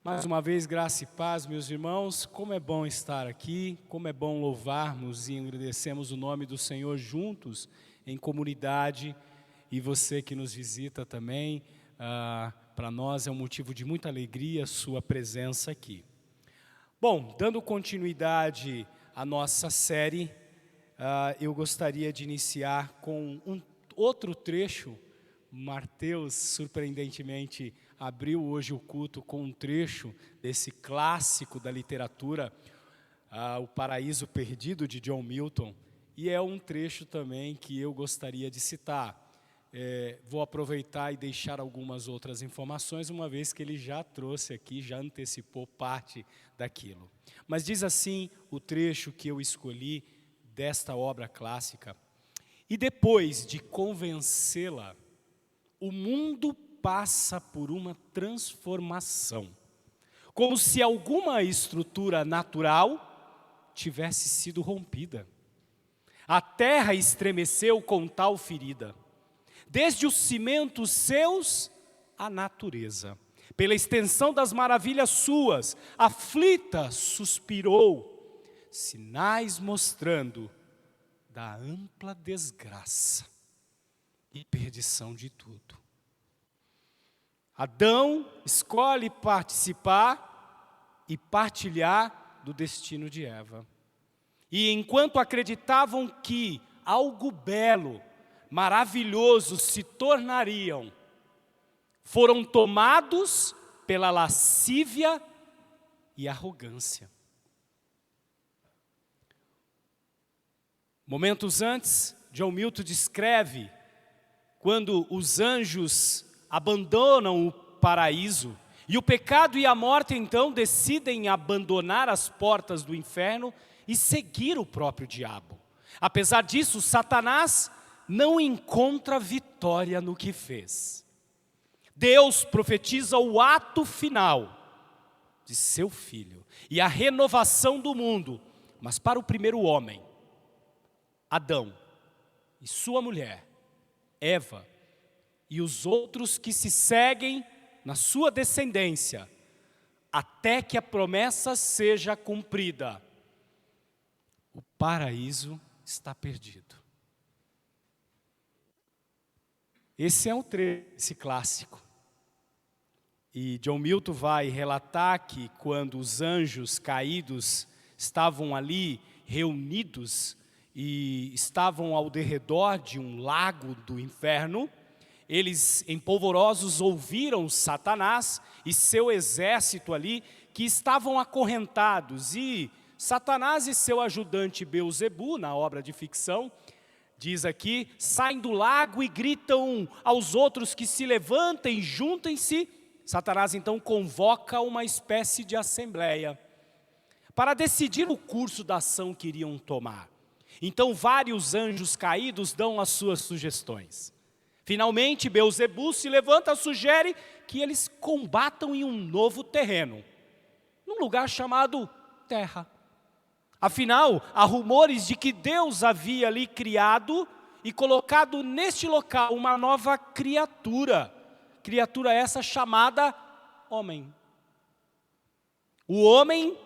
Mais uma vez, graça e paz, meus irmãos. Como é bom estar aqui, como é bom louvarmos e agradecermos o nome do Senhor juntos, em comunidade, e você que nos visita também. Para nós é um motivo de muita alegria a sua presença aqui. Bom, dando continuidade à nossa série, eu gostaria de iniciar com outro trecho. Mateus, surpreendentemente, abriu hoje o culto com um trecho desse clássico da literatura, O Paraíso Perdido, de John Milton, e é um trecho também que eu gostaria de citar. Vou aproveitar e deixar algumas outras informações, uma vez que ele já trouxe aqui, já antecipou parte daquilo. Mas diz assim o trecho que eu escolhi desta obra clássica: e depois de convencê-la, o mundo passa por uma transformação, como se alguma estrutura natural tivesse sido rompida. A terra estremeceu com tal ferida, desde os cimentos seus à natureza. Pela extensão das maravilhas suas, aflita suspirou, sinais mostrando da ampla desgraça e perdição de tudo. Adão escolhe participar e partilhar do destino de Eva. E enquanto acreditavam que algo belo, maravilhoso se tornariam, foram tomados pela lascívia e arrogância. Momentos antes, John Milton descreve quando os anjos abandonam o paraíso e o pecado e a morte então decidem abandonar as portas do inferno e seguir o próprio diabo. Apesar disso, Satanás não encontra vitória no que fez. Deus profetiza o ato final de seu filho e a renovação do mundo, mas para o primeiro homem, Adão, e sua mulher, Eva, e os outros que se seguem na sua descendência, até que a promessa seja cumprida, o paraíso está perdido. Esse é esse clássico. E John Milton vai relatar que quando os anjos caídos estavam ali reunidos e estavam ao derredor de um lago do inferno, eles, empolvorosos, ouviram Satanás e seu exército ali, que estavam acorrentados. E Satanás e seu ajudante Beelzebu, na obra de ficção, diz aqui, saem do lago e gritam aos outros que se levantem, juntem-se. Satanás então convoca uma espécie de assembleia para decidir o curso da ação que iriam tomar. Então vários anjos caídos dão as suas sugestões. Finalmente, Beelzebu se levanta e sugere que eles combatam em um novo terreno, num lugar chamado Terra. Afinal, há rumores de que Deus havia ali criado e colocado neste local uma nova criatura. Criatura essa chamada homem. O homem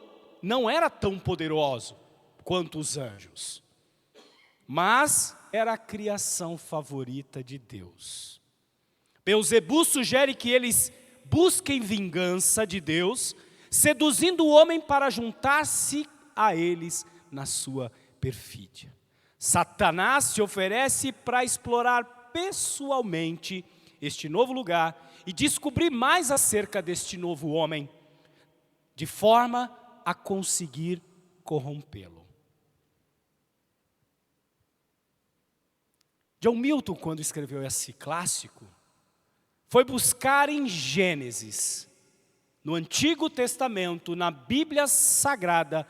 não era tão poderoso quanto os anjos, mas era a criação favorita de Deus. Beelzebu sugere que eles busquem vingança de Deus, seduzindo o homem para juntar-se a eles na sua perfídia. Satanás se oferece para explorar pessoalmente este novo lugar e descobrir mais acerca deste novo homem, de forma a conseguir corrompê-lo. John Milton, quando escreveu esse clássico, foi buscar em Gênesis, no Antigo Testamento, na Bíblia Sagrada,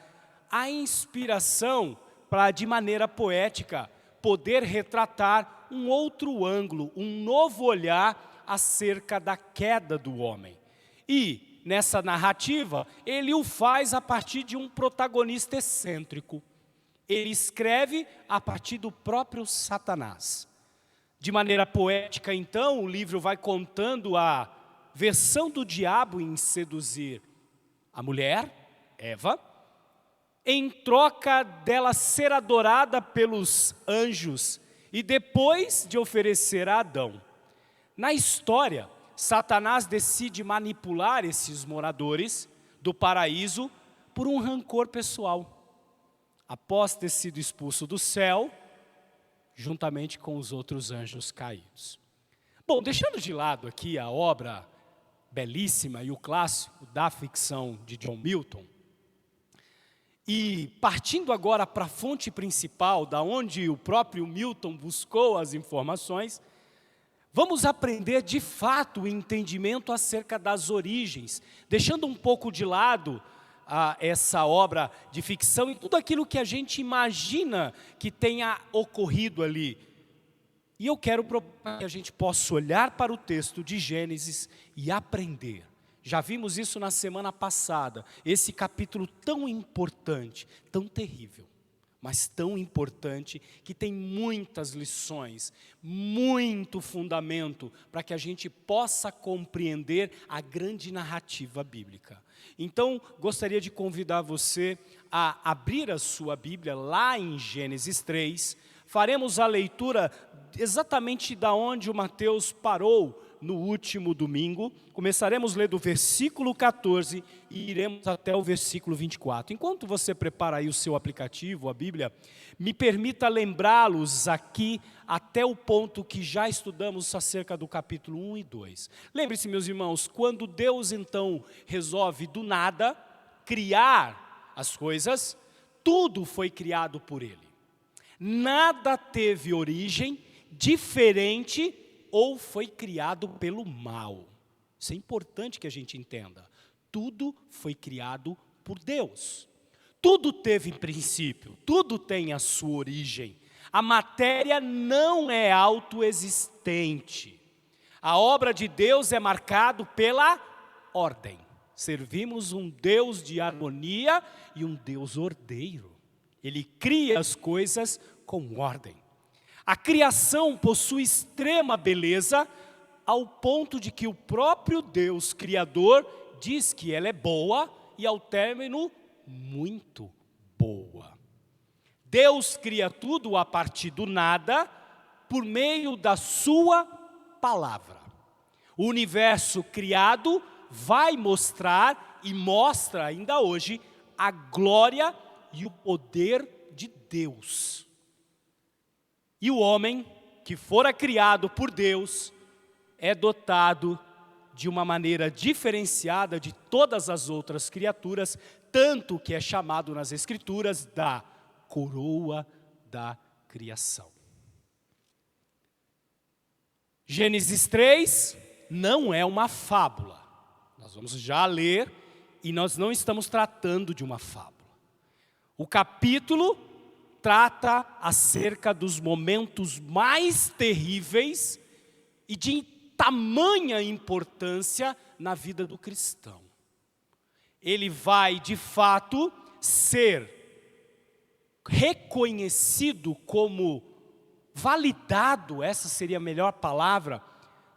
a inspiração para, de maneira poética, poder retratar um outro ângulo, um novo olhar acerca da queda do homem. E, nessa narrativa, ele o faz a partir de um protagonista excêntrico. Ele escreve a partir do próprio Satanás. De maneira poética, então, o livro vai contando a versão do diabo em seduzir a mulher, Eva, em troca dela ser adorada pelos anjos e depois de oferecer a Adão. Na história, Satanás decide manipular esses moradores do paraíso por um rancor pessoal. Após ter sido expulso do céu, juntamente com os outros anjos caídos. Bom, deixando de lado aqui a obra belíssima e o clássico da ficção de John Milton, e partindo agora para a fonte principal, da onde o próprio Milton buscou as informações, vamos aprender de fato o entendimento acerca das origens, deixando um pouco de lado essa obra de ficção e tudo aquilo que a gente imagina que tenha ocorrido ali. E eu quero propor que a gente possa olhar para o texto de Gênesis e aprender. Já vimos isso na semana passada, esse capítulo tão importante, tão terrível, mas tão importante, que tem muitas lições, muito fundamento, para que a gente possa compreender a grande narrativa bíblica. Então, gostaria de convidar você a abrir a sua Bíblia lá em Gênesis 3, faremos a leitura exatamente da onde o Mateus parou no último domingo. Começaremos a ler do versículo 14 e iremos até o versículo 24. Enquanto você prepara aí o seu aplicativo, a Bíblia, me permita lembrá-los aqui até o ponto que já estudamos acerca do capítulo 1 e 2. Lembre-se, meus irmãos, quando Deus então resolve do nada criar as coisas, tudo foi criado por Ele. Nada teve origem diferente ou foi criado pelo mal. Isso é importante que a gente entenda. Tudo foi criado por Deus. Tudo teve princípio, tudo tem a sua origem. A matéria não é autoexistente. A obra de Deus é marcada pela ordem. Servimos um Deus de harmonia e um Deus ordeiro. Ele cria as coisas com ordem. A criação possui extrema beleza, ao ponto de que o próprio Deus Criador diz que ela é boa e ao término, muito boa. Deus cria tudo a partir do nada, por meio da sua palavra. O universo criado vai mostrar e mostra ainda hoje a glória e o poder de Deus. E o homem, que fora criado por Deus, é dotado de uma maneira diferenciada de todas as outras criaturas, tanto que é chamado nas Escrituras da coroa da criação. Gênesis 3 não é uma fábula. Nós vamos já ler e nós não estamos tratando de uma fábula. O capítulo trata acerca dos momentos mais terríveis e de tamanha importância na vida do cristão. Ele vai, de fato, ser reconhecido como validado, essa seria a melhor palavra,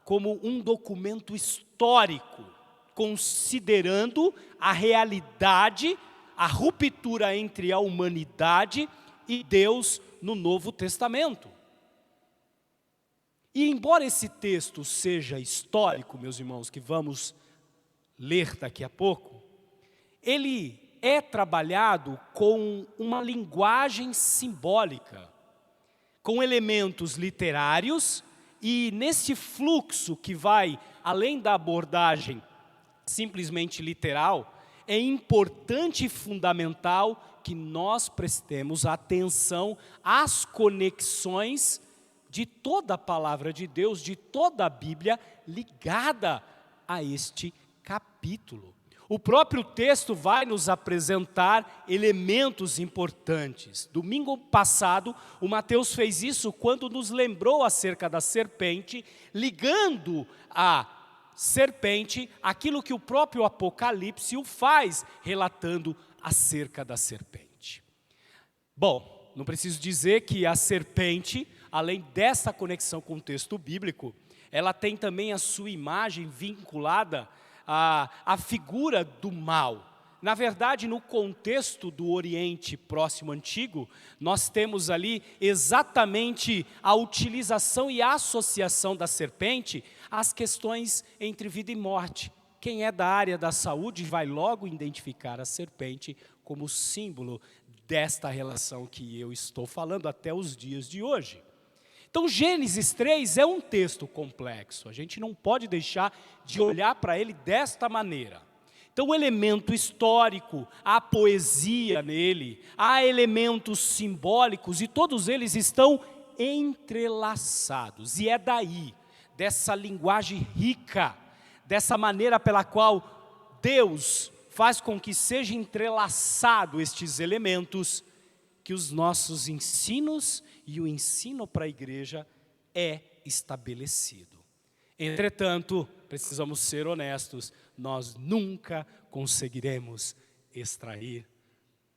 como um documento histórico, considerando a realidade, a ruptura entre a humanidade e Deus no Novo Testamento. E embora esse texto seja histórico, meus irmãos, que vamos ler daqui a pouco, ele é trabalhado com uma linguagem simbólica, com elementos literários, e nesse fluxo que vai além da abordagem simplesmente literal, é importante e fundamental que nós prestemos atenção às conexões de toda a palavra de Deus, de toda a Bíblia, ligada a este capítulo. O próprio texto vai nos apresentar elementos importantes. Domingo passado, o Mateus fez isso quando nos lembrou acerca da serpente, ligando a serpente aquilo que o próprio Apocalipse o faz, relatando acerca da serpente. Bom, não preciso dizer que a serpente, além dessa conexão com o texto bíblico, ela tem também a sua imagem vinculada à figura do mal. Na verdade, no contexto do Oriente Próximo Antigo, nós temos ali exatamente a utilização e a associação da serpente às questões entre vida e morte. Quem é da área da saúde vai logo identificar a serpente como símbolo desta relação que eu estou falando até os dias de hoje. Então, Gênesis 3 é um texto complexo, a gente não pode deixar de olhar para ele desta maneira. Então, o elemento histórico, há poesia nele, há elementos simbólicos e todos eles estão entrelaçados. E é daí, dessa linguagem rica, dessa maneira pela qual Deus faz com que seja entrelaçado estes elementos, que os nossos ensinos e o ensino para a igreja é estabelecido. Entretanto, precisamos ser honestos, nós nunca conseguiremos extrair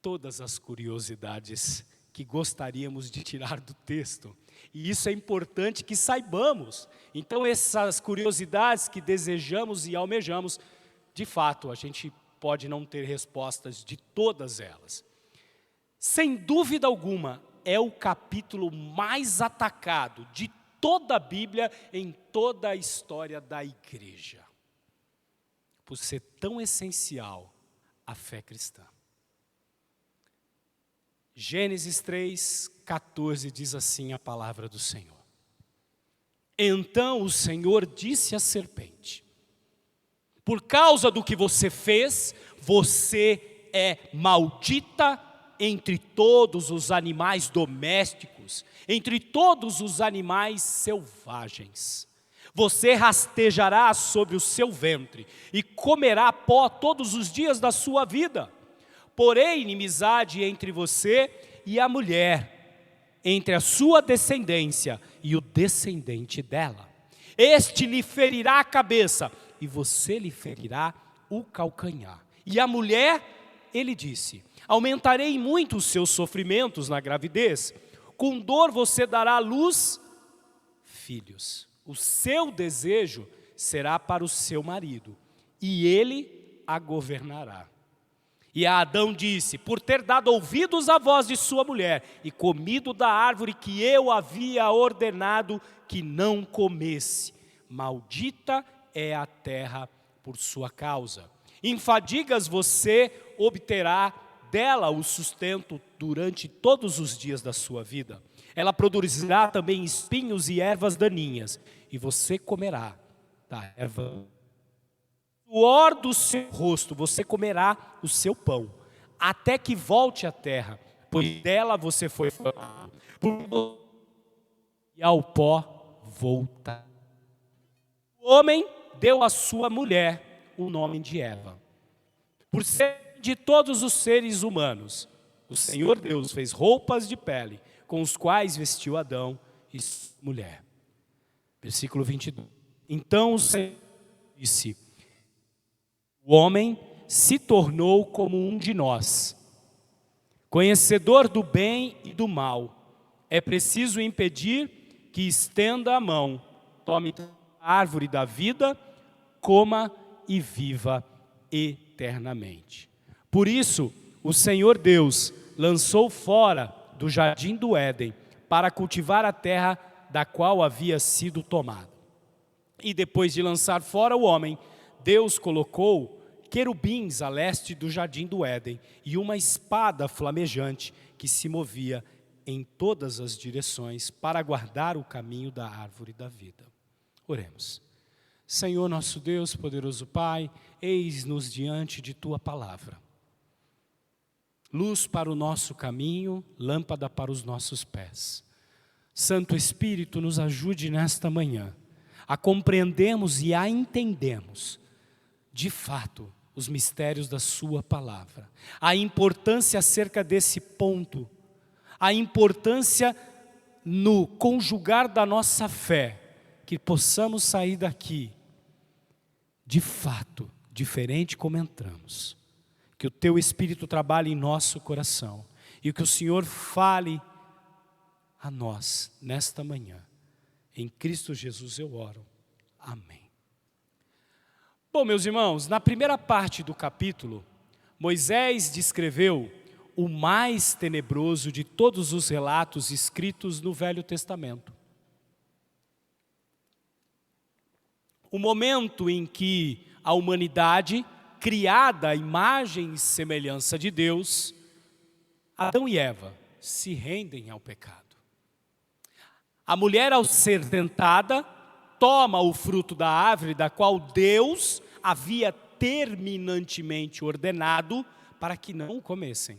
todas as curiosidades que gostaríamos de tirar do texto. E isso é importante que saibamos. Então, essas curiosidades que desejamos e almejamos, de fato, a gente pode não ter respostas de todas elas. Sem dúvida alguma, é o capítulo mais atacado de toda a Bíblia, em toda a história da igreja, por ser tão essencial à fé cristã. Gênesis 3:14 diz assim a palavra do Senhor. Então o Senhor disse à serpente: por causa do que você fez, você é maldita entre todos os animais domésticos, entre todos os animais selvagens. Você rastejará sobre o seu ventre e comerá pó todos os dias da sua vida. Porém, inimizade entre você e a mulher, entre a sua descendência e o descendente dela. Este lhe ferirá a cabeça e você lhe ferirá o calcanhar. E a mulher, ele disse: aumentarei muito os seus sofrimentos na gravidez, com dor você dará à luz filhos. O seu desejo será para o seu marido, e ele a governará. E a Adão disse: por ter dado ouvidos à voz de sua mulher, e comido da árvore que eu havia ordenado que não comesse, maldita é a terra por sua causa. Em fadigas você obterá dela o sustento durante todos os dias da sua vida. Ela produzirá também espinhos e ervas daninhas, e você comerá da erva. Do suor do seu rosto você comerá o seu pão, até que volte à terra, pois dela você foi formado. E ao pó volta. O homem deu à sua mulher o nome de Eva. Por ser de todos os seres humanos, o Senhor Deus fez roupas de pele, com os quais vestiu Adão e sua mulher. Versículo 22. Então o Senhor disse: o homem se tornou como um de nós, conhecedor do bem e do mal. É preciso impedir que estenda a mão, tome a árvore da vida, coma e viva eternamente. Por isso, o Senhor Deus lançou fora do jardim do Éden para cultivar a terra da qual havia sido tomado. E depois de lançar fora o homem, Deus colocou querubins a leste do jardim do Éden e uma espada flamejante que se movia em todas as direções para guardar o caminho da árvore da vida. Oremos. Senhor nosso Deus, poderoso Pai, eis-nos diante de Tua palavra. Luz para o nosso caminho, lâmpada para os nossos pés. Santo Espírito, nos ajude nesta manhã a compreendermos e a entendermos, de fato, os mistérios da Sua palavra. A importância acerca desse ponto, a importância no conjugar da nossa fé, que possamos sair daqui, de fato, diferente como entramos. Que o Teu Espírito trabalhe em nosso coração e que o Senhor fale a nós nesta manhã. Em Cristo Jesus eu oro. Amém. Bom, meus irmãos, na primeira parte do capítulo, Moisés descreveu o mais tenebroso de todos os relatos escritos no Velho Testamento. O momento em que a humanidade, criada à imagem e semelhança de Deus, Adão e Eva se rendem ao pecado. A mulher, ao ser tentada, toma o fruto da árvore da qual Deus havia terminantemente ordenado para que não o comessem.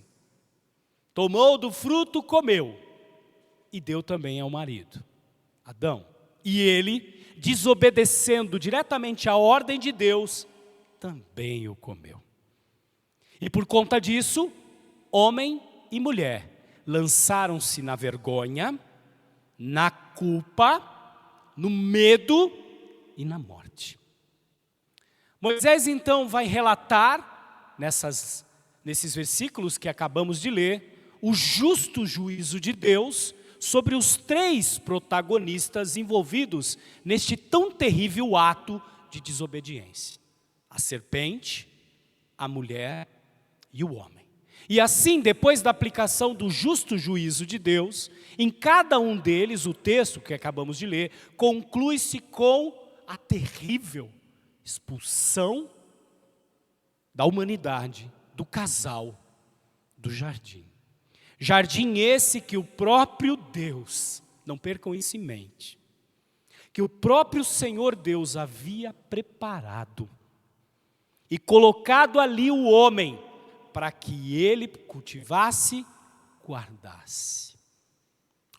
Tomou do fruto, comeu, e deu também ao marido, Adão. E ele, desobedecendo diretamente à ordem de Deus, também o comeu. E por conta disso, homem e mulher lançaram-se na vergonha, na culpa, no medo e na morte. Moisés então vai relatar, nesses versículos que acabamos de ler, o justo juízo de Deus sobre os 3 protagonistas envolvidos neste tão terrível ato de desobediência: a serpente, a mulher e o homem. E assim, depois da aplicação do justo juízo de Deus, em cada um deles, o texto que acabamos de ler, conclui-se com a terrível expulsão da humanidade, do casal, do jardim. Jardim esse que o próprio Deus, não percam isso em mente, que o próprio Senhor Deus havia preparado e colocado ali o homem para que ele cultivasse, guardasse.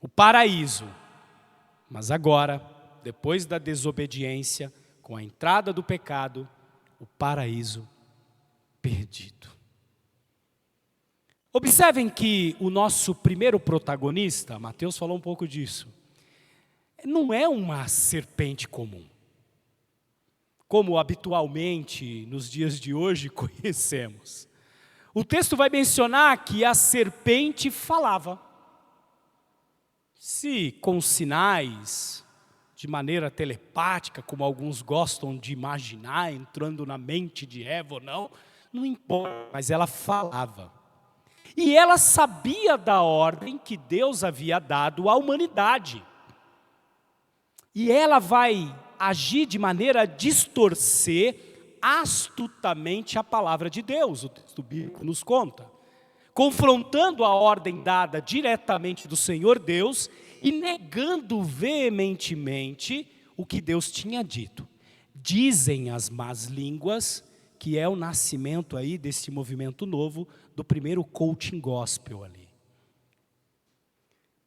O paraíso. Mas agora, depois da desobediência, com a entrada do pecado, o paraíso perdido. Observem que o nosso primeiro protagonista, Mateus falou um pouco disso, não é uma serpente comum, como habitualmente nos dias de hoje conhecemos. O texto vai mencionar que a serpente falava. Se com sinais, de maneira telepática, como alguns gostam de imaginar, entrando na mente de Eva ou não, não importa, mas ela falava. E ela sabia da ordem que Deus havia dado à humanidade. E ela vai agir de maneira a distorcer astutamente a palavra de Deus, o texto bíblico nos conta, confrontando a ordem dada diretamente do Senhor Deus e negando veementemente o que Deus tinha dito. Dizem as más línguas que é o nascimento aí desse movimento novo, do primeiro coaching gospel ali.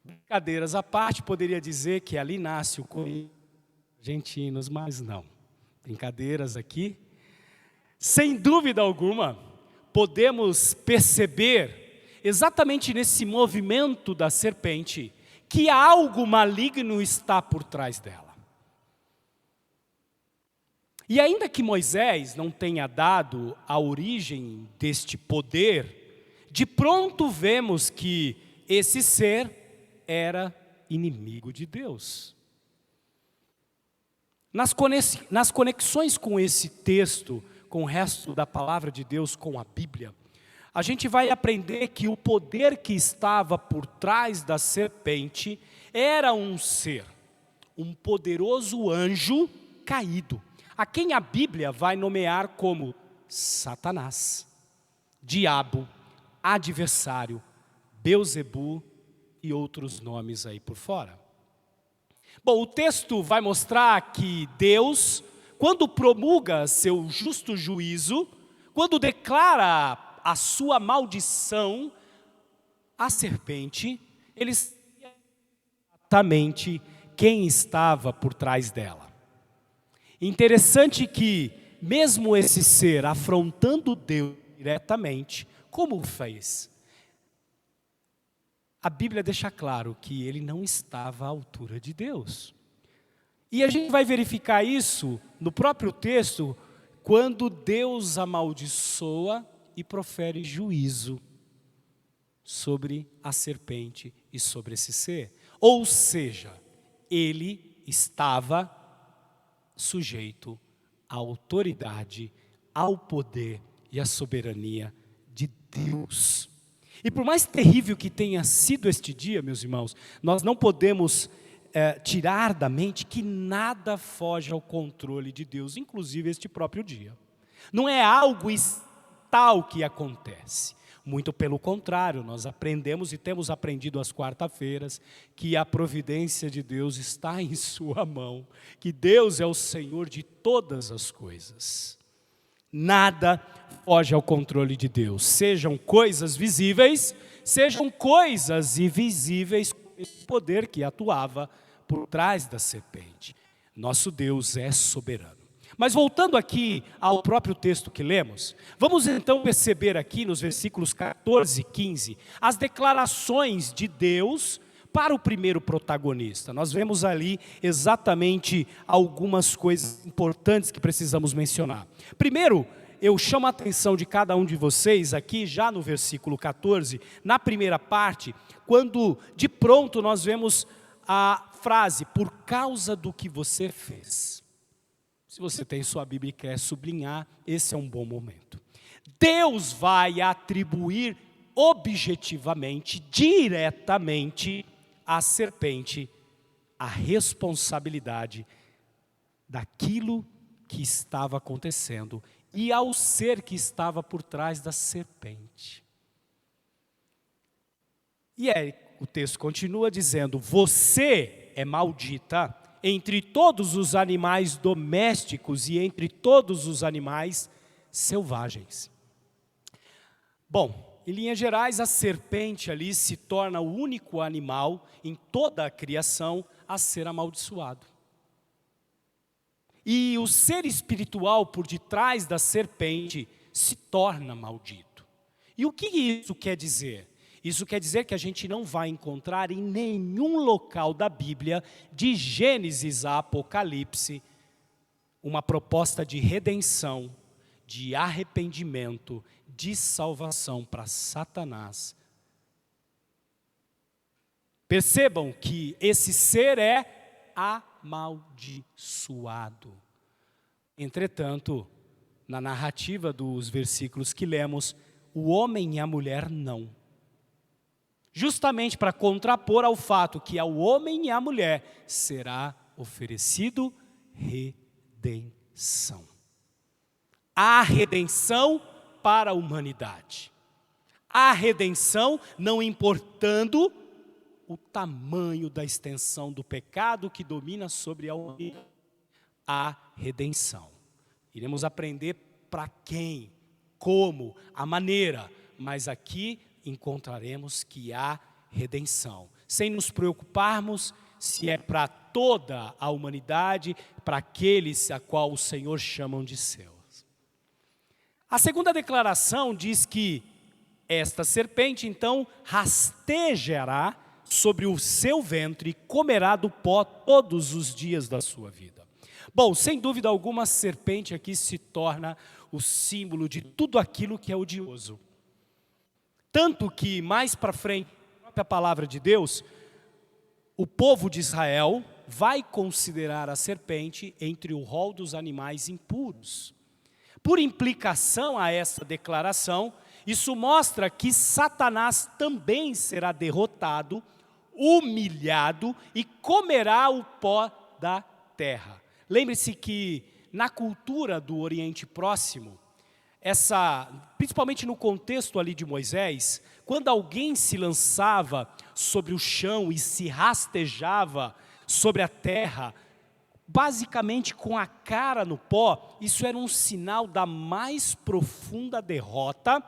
Brincadeiras à parte, poderia dizer que ali nasce o coaching argentinos, mas não. Brincadeiras aqui. Sem dúvida alguma, podemos perceber, exatamente nesse movimento da serpente, que algo maligno está por trás dela. E ainda que Moisés não tenha dado a origem deste poder, de pronto vemos que esse ser era inimigo de Deus. Nas conexões com esse texto, com o resto da palavra de Deus, com a Bíblia, a gente vai aprender que o poder que estava por trás da serpente era um ser, um poderoso anjo caído, a quem a Bíblia vai nomear como Satanás, diabo, adversário, Beuzebu e outros nomes aí por fora. Bom, o texto vai mostrar que Deus, quando promulga seu justo juízo, quando declara a sua maldição à serpente, ele sabia exatamente quem estava por trás dela. Interessante que, mesmo esse ser afrontando Deus diretamente, como fez? A Bíblia deixa claro que ele não estava à altura de Deus. E a gente vai verificar isso no próprio texto, quando Deus amaldiçoa e profere juízo sobre a serpente e sobre esse ser. Ou seja, ele estava sujeito à autoridade, ao poder e à soberania de Deus. E por mais terrível que tenha sido este dia, meus irmãos, nós não podemos tirar da mente que nada foge ao controle de Deus, inclusive este próprio dia. Não é algo tal que acontece. Muito pelo contrário, nós aprendemos e temos aprendido às quarta-feiras que a providência de Deus está em sua mão, que Deus é o Senhor de todas as coisas. Nada foge ao controle de Deus, sejam coisas visíveis, sejam coisas invisíveis, o poder que atuava por trás da serpente. Nosso Deus é soberano. Mas voltando aqui ao próprio texto que lemos, vamos então perceber aqui nos versículos 14 e 15, as declarações de Deus para o primeiro protagonista. Nós vemos ali exatamente algumas coisas importantes que precisamos mencionar. Primeiro, eu chamo a atenção de cada um de vocês aqui, já no versículo 14, na primeira parte, quando de pronto nós vemos a frase, por causa do que você fez. Se você tem sua Bíblia e quer sublinhar, esse é um bom momento. Deus vai atribuir objetivamente, diretamente, à serpente a responsabilidade daquilo que estava acontecendo e ao ser que estava por trás da serpente. E aí o texto continua dizendo, você é maldita entre todos os animais domésticos e entre todos os animais selvagens. Bom, em linhas gerais, a serpente ali se torna o único animal em toda a criação a ser amaldiçoado. E o ser espiritual por detrás da serpente se torna maldito. E o que isso quer dizer? Isso quer dizer que a gente não vai encontrar em nenhum local da Bíblia, de Gênesis a Apocalipse, uma proposta de redenção, de arrependimento, de salvação para Satanás. Percebam que esse ser é amaldiçoado. Entretanto, na narrativa dos versículos que lemos, o homem e a mulher não. Justamente para contrapor ao fato que ao homem e à mulher será oferecido redenção. A redenção para a humanidade. A redenção não importando o tamanho da extensão do pecado que domina sobre a humanidade. A redenção. Iremos aprender para quem, como, a maneira, mas aqui encontraremos que há redenção, sem nos preocuparmos se é para toda a humanidade, para aqueles a qual o Senhor chamam de seus. A segunda declaração diz que esta serpente então rastejará sobre o seu ventre e comerá do pó todos os dias da sua vida. Bom, sem dúvida alguma, a serpente aqui se torna o símbolo de tudo aquilo que é odioso. Tanto que mais para frente, na própria palavra de Deus, o povo de Israel vai considerar a serpente entre o rol dos animais impuros. Por implicação a essa declaração, isso mostra que Satanás também será derrotado, humilhado e comerá o pó da terra. Lembre-se que na cultura do Oriente Próximo, principalmente no contexto ali de Moisés, quando alguém se lançava sobre o chão e se rastejava sobre a terra, basicamente com a cara no pó, isso era um sinal da mais profunda derrota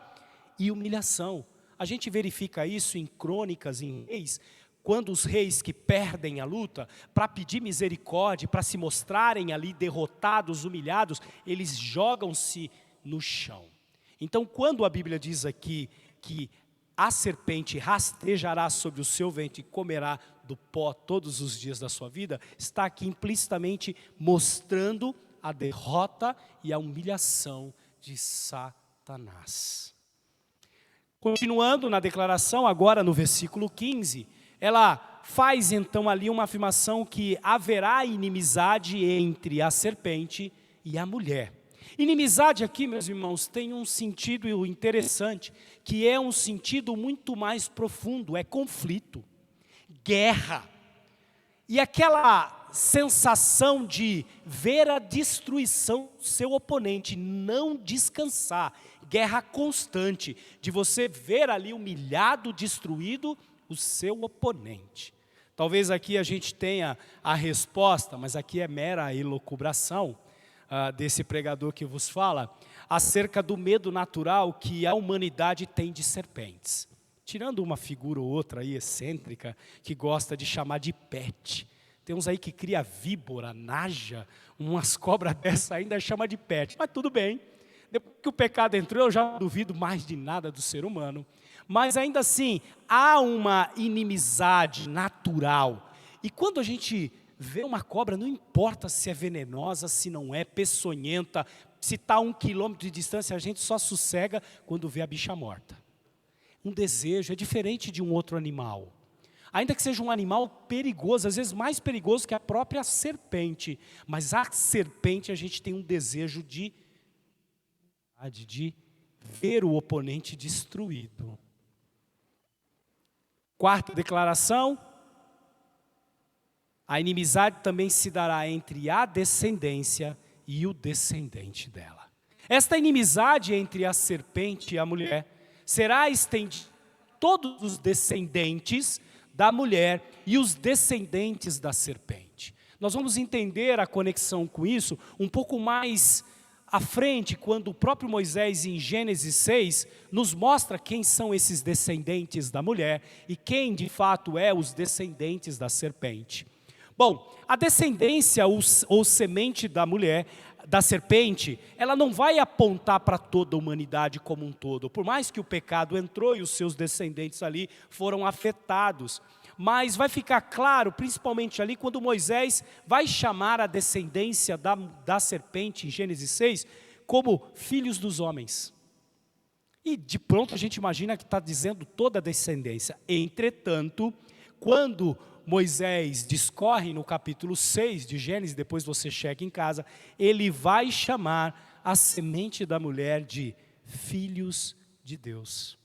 e humilhação. A gente verifica isso em Crônicas, em Reis, quando os reis que perdem a luta, para pedir misericórdia, para se mostrarem ali derrotados, humilhados, eles jogam-se no chão. Então, quando a Bíblia diz aqui que a serpente rastejará sobre o seu ventre e comerá do pó todos os dias da sua vida, está aqui implicitamente mostrando a derrota e a humilhação de Satanás. Continuando na declaração, agora no versículo 15, ela faz então ali uma afirmação que haverá inimizade entre a serpente e a mulher. Inimizade aqui, meus irmãos, tem um sentido interessante, que é um sentido muito mais profundo, é conflito, guerra. E aquela sensação de ver a destruição do seu oponente, não descansar, guerra constante, de você ver ali humilhado, destruído o seu oponente. Talvez aqui a gente tenha a resposta, mas aqui é mera elucubração desse pregador que vos fala, acerca do medo natural que a humanidade tem de serpentes. Tirando uma figura ou outra aí excêntrica, que gosta de chamar de pet. Tem uns aí que cria víbora, naja, umas cobras dessa ainda chama de pet. Mas tudo bem, depois que o pecado entrou, eu já não duvido mais de nada do ser humano. Mas ainda assim, há uma inimizade natural. E quando a gente vê uma cobra, não importa se é venenosa, se não é, peçonhenta, se está a 1 quilômetro de distância, a gente só sossega quando vê a bicha morta. Um desejo é diferente de um outro animal. Ainda que seja um animal perigoso, às vezes mais perigoso que a própria serpente. Mas a serpente a gente tem um desejo de ver o oponente destruído. Quarta declaração, a inimizade também se dará entre a descendência e o descendente dela. Esta inimizade entre a serpente e a mulher será estendida a todos os descendentes da mulher e os descendentes da serpente. Nós vamos entender a conexão com isso um pouco mais à frente, quando o próprio Moisés, em Gênesis 6, nos mostra quem são esses descendentes da mulher e quem de fato é os descendentes da serpente. Bom, a descendência ou semente da mulher, da serpente, ela não vai apontar para toda a humanidade como um todo. Por mais que o pecado entrou e os seus descendentes ali foram afetados. Mas vai ficar claro, principalmente ali, quando Moisés vai chamar a descendência da serpente, em Gênesis 6, como filhos dos homens. E de pronto a gente imagina que está dizendo toda a descendência. Entretanto, quando Moisés discorre no capítulo 6 de Gênesis, depois você chega em casa, ele vai chamar a semente da mulher de filhos de Deus.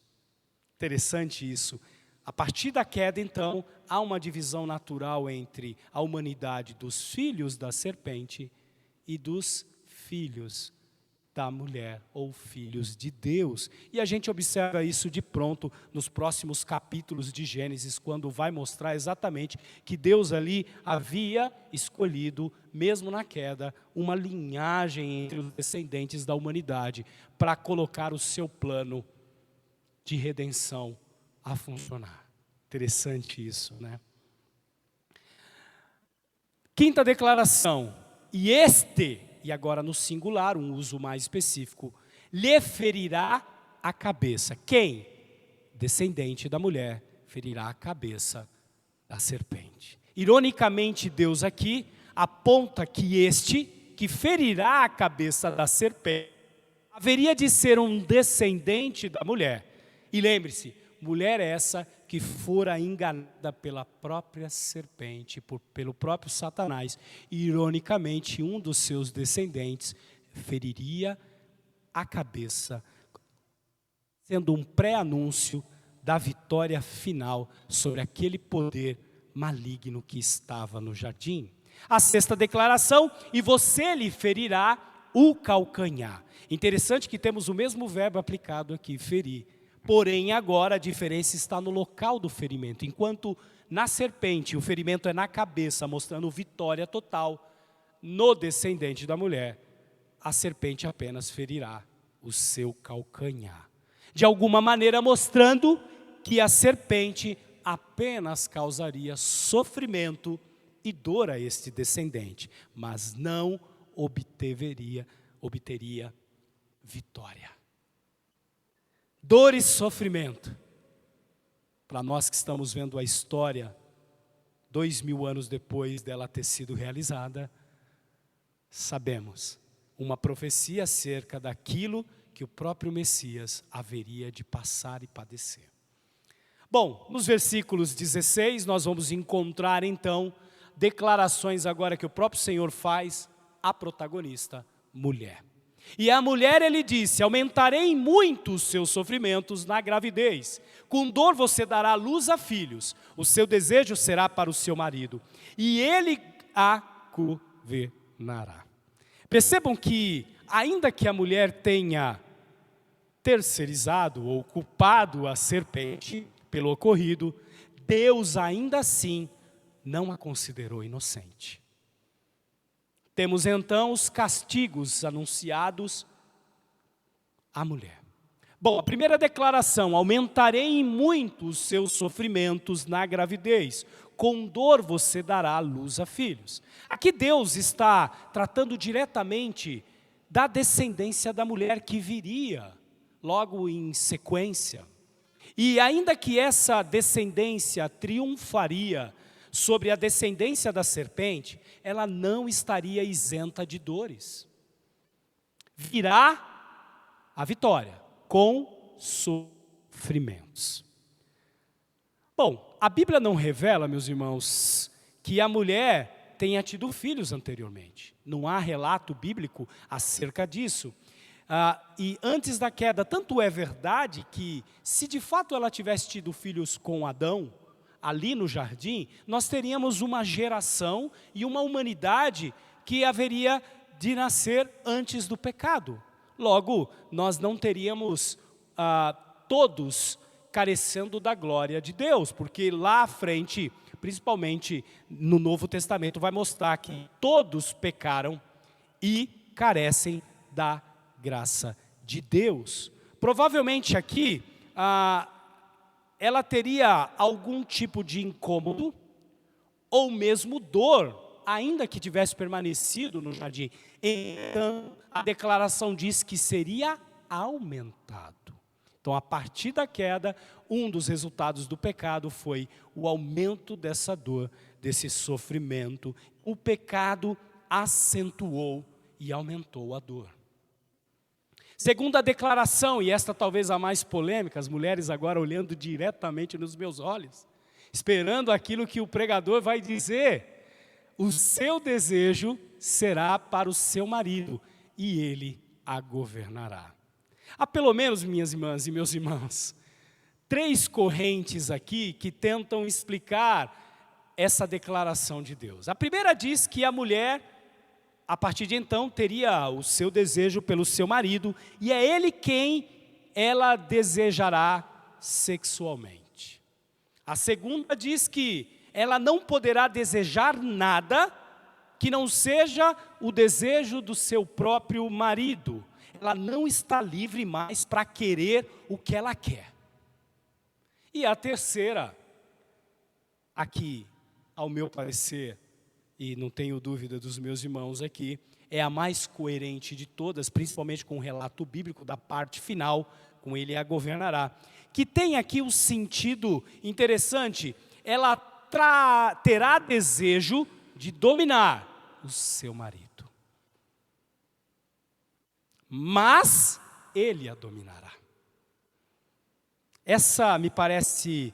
Interessante isso. A partir da queda, então, há uma divisão natural entre a humanidade dos filhos da serpente e dos filhos da mulher, ou filhos de Deus. E a gente observa isso de pronto nos próximos capítulos de Gênesis, quando vai mostrar exatamente que Deus ali havia escolhido, mesmo na queda, uma linhagem entre os descendentes da humanidade, para colocar o seu plano de redenção a funcionar. Interessante isso, né? Quinta declaração, e agora no singular, um uso mais específico, lhe ferirá a cabeça. Quem? Descendente da mulher, ferirá a cabeça da serpente. Ironicamente, Deus aqui aponta que este, que ferirá a cabeça da serpente, haveria de ser um descendente da mulher. E lembre-se, mulher essa que fora enganada pela própria serpente, pelo próprio Satanás. E, ironicamente, um dos seus descendentes feriria a cabeça, sendo um pré-anúncio da vitória final sobre aquele poder maligno que estava no jardim. A sexta declaração, e você lhe ferirá o calcanhar. Interessante que temos o mesmo verbo aplicado aqui, ferir. Porém, agora a diferença está no local do ferimento. Enquanto na serpente o ferimento é na cabeça, mostrando vitória total, no descendente da mulher, a serpente apenas ferirá o seu calcanhar. De alguma maneira mostrando que a serpente apenas causaria sofrimento e dor a este descendente, mas não obteria vitória. Dor e sofrimento. Para nós que estamos vendo a história, 2000 anos depois dela ter sido realizada, sabemos uma profecia acerca daquilo que o próprio Messias haveria de passar e padecer. Bom, nos versículos 16 nós vamos encontrar então declarações agora que o próprio Senhor faz à protagonista, mulher. E a mulher, ele disse, aumentarei muito os seus sofrimentos na gravidez. Com dor você dará à luz a filhos. O seu desejo será para o seu marido. E ele a governará. Percebam que, ainda que a mulher tenha terceirizado ou culpado a serpente pelo ocorrido, Deus ainda assim não a considerou inocente. Temos então os castigos anunciados à mulher. Bom, a primeira declaração, aumentarei em muito os seus sofrimentos na gravidez. Com dor você dará à luz a filhos. Aqui Deus está tratando diretamente da descendência da mulher que viria logo em sequência. E ainda que essa descendência triunfaria sobre a descendência da serpente, ela não estaria isenta de dores. Virá a vitória com sofrimentos. Bom, a Bíblia não revela, meus irmãos, que a mulher tenha tido filhos anteriormente. Não há relato bíblico acerca disso. E antes da queda, tanto é verdade que, se de fato ela tivesse tido filhos com Adão, ali no jardim, nós teríamos uma geração e uma humanidade que haveria de nascer antes do pecado. Logo, nós não teríamos todos carecendo da glória de Deus, porque lá à frente, principalmente no Novo Testamento, vai mostrar que todos pecaram e carecem da graça de Deus. Provavelmente aqui, ela teria algum tipo de incômodo, ou mesmo dor, ainda que tivesse permanecido no jardim. Então, a declaração diz que seria aumentado. Então, a partir da queda, um dos resultados do pecado foi o aumento dessa dor, desse sofrimento. O pecado acentuou e aumentou a dor. Segunda declaração, e esta talvez a mais polêmica, as mulheres agora olhando diretamente nos meus olhos, esperando aquilo que o pregador vai dizer: o seu desejo será para o seu marido, e ele a governará. Há pelo menos, minhas irmãs e meus irmãos, 3 correntes aqui que tentam explicar essa declaração de Deus. A primeira diz que a mulher, a partir de então, teria o seu desejo pelo seu marido, e é ele quem ela desejará sexualmente. A segunda diz que ela não poderá desejar nada que não seja o desejo do seu próprio marido. Ela não está livre mais para querer o que ela quer. E a terceira, aqui, ao meu parecer, e não tenho dúvida dos meus irmãos aqui, é a mais coerente de todas, principalmente com o relato bíblico da parte final, com ele a governará, que tem aqui um sentido interessante. Ela terá desejo de dominar o seu marido, mas ele a dominará. Essa me parece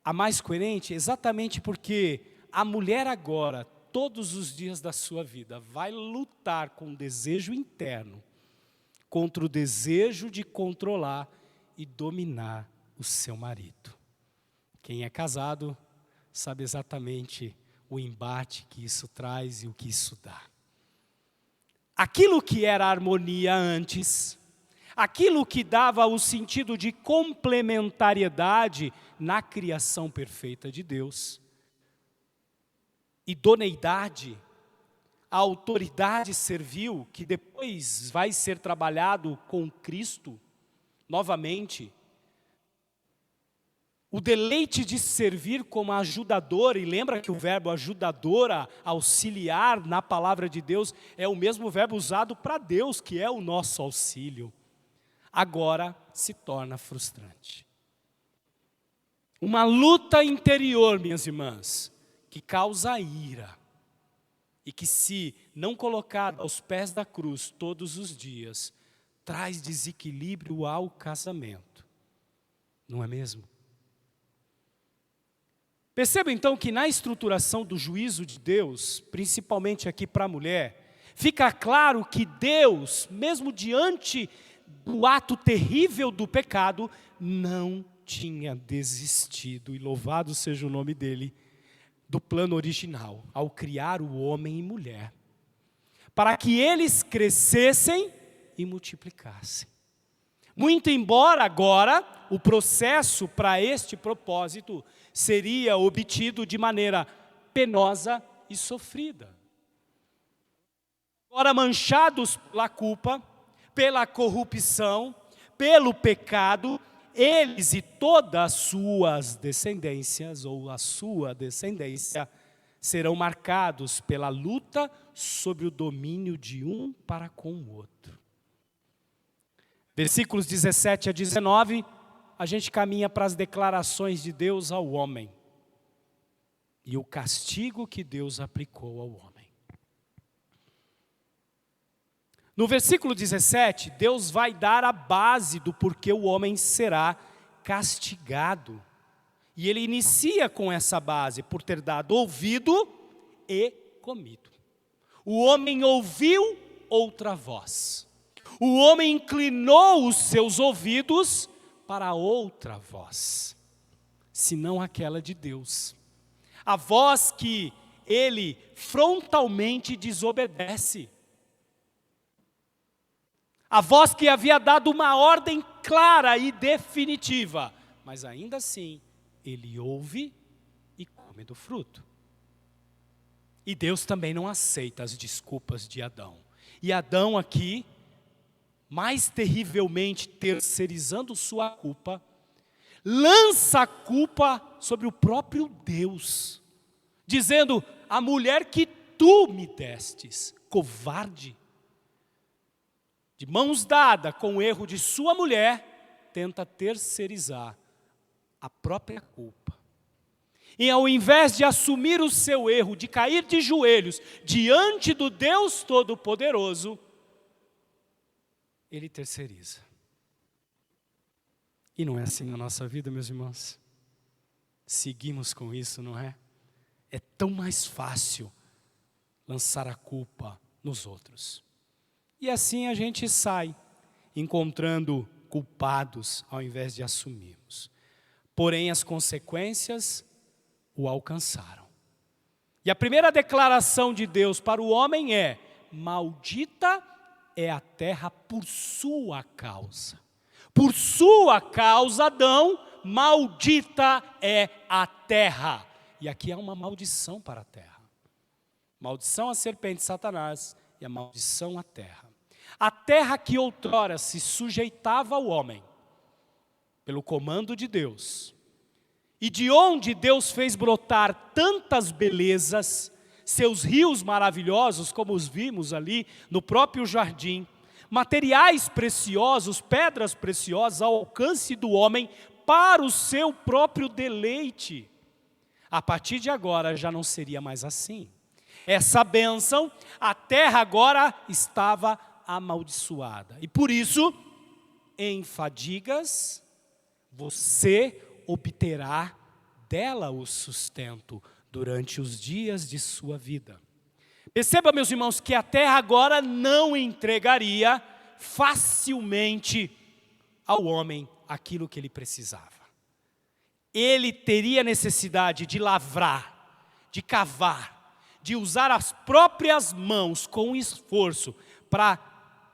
a mais coerente, exatamente porque a mulher agora, todos os dias da sua vida, vai lutar com o desejo interno contra o desejo de controlar e dominar o seu marido. Quem é casado sabe exatamente o embate que isso traz e o que isso dá. Aquilo que era harmonia antes, aquilo que dava o sentido de complementariedade na criação perfeita de Deus, idoneidade, a autoridade servil, que depois vai ser trabalhado com Cristo, novamente, o deleite de servir como ajudadora, e lembra que o verbo ajudadora, auxiliar, na palavra de Deus, é o mesmo verbo usado para Deus, que é o nosso auxílio, agora se torna frustrante. Uma luta interior, minhas irmãs, que causa ira, e que, se não colocada aos pés da cruz todos os dias, traz desequilíbrio ao casamento, não é mesmo? Perceba então que na estruturação do juízo de Deus, principalmente aqui para a mulher, fica claro que Deus, mesmo diante do ato terrível do pecado, não tinha desistido, e louvado seja o nome dele, do plano original, ao criar o homem e mulher, para que eles crescessem e multiplicassem. Muito embora agora o processo para este propósito seria obtido de maneira penosa e sofrida. Agora manchados pela culpa, pela corrupção, pelo pecado, eles e todas as suas descendências, ou a sua descendência, serão marcados pela luta sobre o domínio de um para com o outro. Versículos 17 a 19, a gente caminha para as declarações de Deus ao homem e o castigo que Deus aplicou ao homem. No versículo 17, Deus vai dar a base do porquê o homem será castigado. E ele inicia com essa base, por ter dado ouvido e comido. O homem ouviu outra voz. O homem inclinou os seus ouvidos para outra voz, senão aquela de Deus. A voz que ele frontalmente desobedece. A voz que havia dado uma ordem clara e definitiva, mas ainda assim, ele ouve e come do fruto. E Deus também não aceita as desculpas de Adão. E Adão aqui, mais terrivelmente terceirizando sua culpa, lança a culpa sobre o próprio Deus, dizendo: a mulher que tu me destes, covarde, de mãos dadas com o erro de sua mulher, tenta terceirizar a própria culpa. E ao invés de assumir o seu erro, de cair de joelhos diante do Deus Todo-Poderoso, ele terceiriza. E não é assim na nossa vida, meus irmãos. Seguimos com isso, não é? É tão mais fácil lançar a culpa nos outros. E assim a gente sai, encontrando culpados ao invés de assumirmos. Porém, as consequências o alcançaram. E a primeira declaração de Deus para o homem é: maldita é a terra por sua causa. Por sua causa, Adão, maldita é a terra. E aqui há uma maldição para a terra. Maldição à serpente Satanás e a maldição à terra. A terra que outrora se sujeitava ao homem, pelo comando de Deus, e de onde Deus fez brotar tantas belezas, seus rios maravilhosos, como os vimos ali no próprio jardim, materiais preciosos, pedras preciosas ao alcance do homem, para o seu próprio deleite. A partir de agora já não seria mais assim. Essa bênção, a terra agora estava amaldiçoada. E por isso, em fadigas, você obterá dela o sustento durante os dias de sua vida. Perceba, meus irmãos, que a terra agora não entregaria facilmente ao homem aquilo que ele precisava. Ele teria necessidade de lavrar, de cavar, de usar as próprias mãos com esforço para,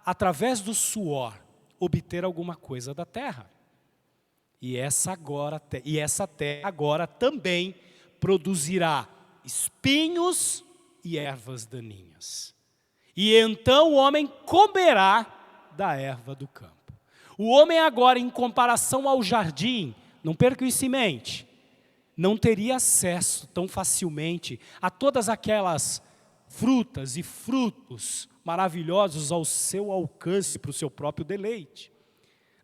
através do suor, obter alguma coisa da terra. E essa terra agora também produzirá espinhos e ervas daninhas. E então o homem comerá da erva do campo. O homem agora, em comparação ao jardim, não perca isso em mente, não teria acesso tão facilmente a todas aquelas frutas e frutos maravilhosos ao seu alcance, para o seu próprio deleite.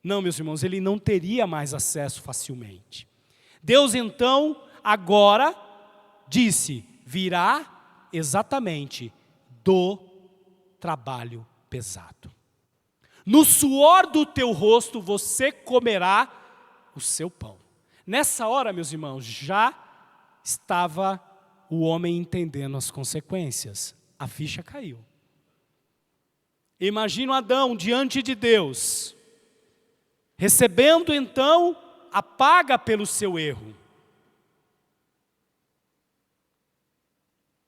Não, meus irmãos, ele não teria mais acesso facilmente. Deus então, agora, disse, virá exatamente do trabalho pesado. No suor do teu rosto você comerá o seu pão. Nessa hora, meus irmãos, já estava o homem entendendo as consequências. A ficha caiu. Imagina Adão diante de Deus, recebendo então a paga pelo seu erro.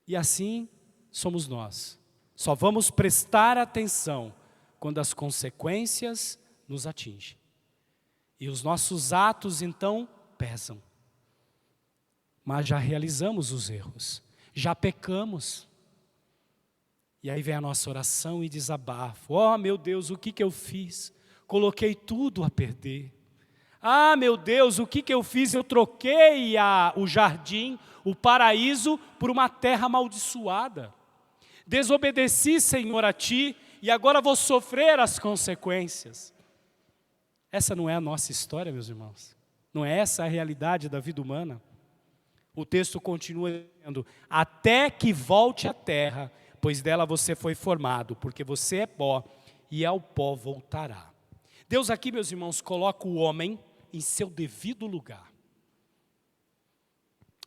E assim somos nós. Só vamos prestar atenção quando as consequências nos atingem. E os nossos atos então pesam. Mas já realizamos os erros, já pecamos. E aí vem a nossa oração e desabafo. Oh meu Deus, o que eu fiz? Coloquei tudo a perder. Ah meu Deus, o que eu fiz? Eu troquei o jardim, o paraíso, por uma terra amaldiçoada. Desobedeci, Senhor, a Ti, e agora vou sofrer as consequências. Essa não é a nossa história, meus irmãos. Não é essa a realidade da vida humana. O texto continua dizendo, até que volte à terra, pois dela você foi formado, porque você é pó, e ao pó voltará. Deus aqui, meus irmãos, coloca o homem em seu devido lugar.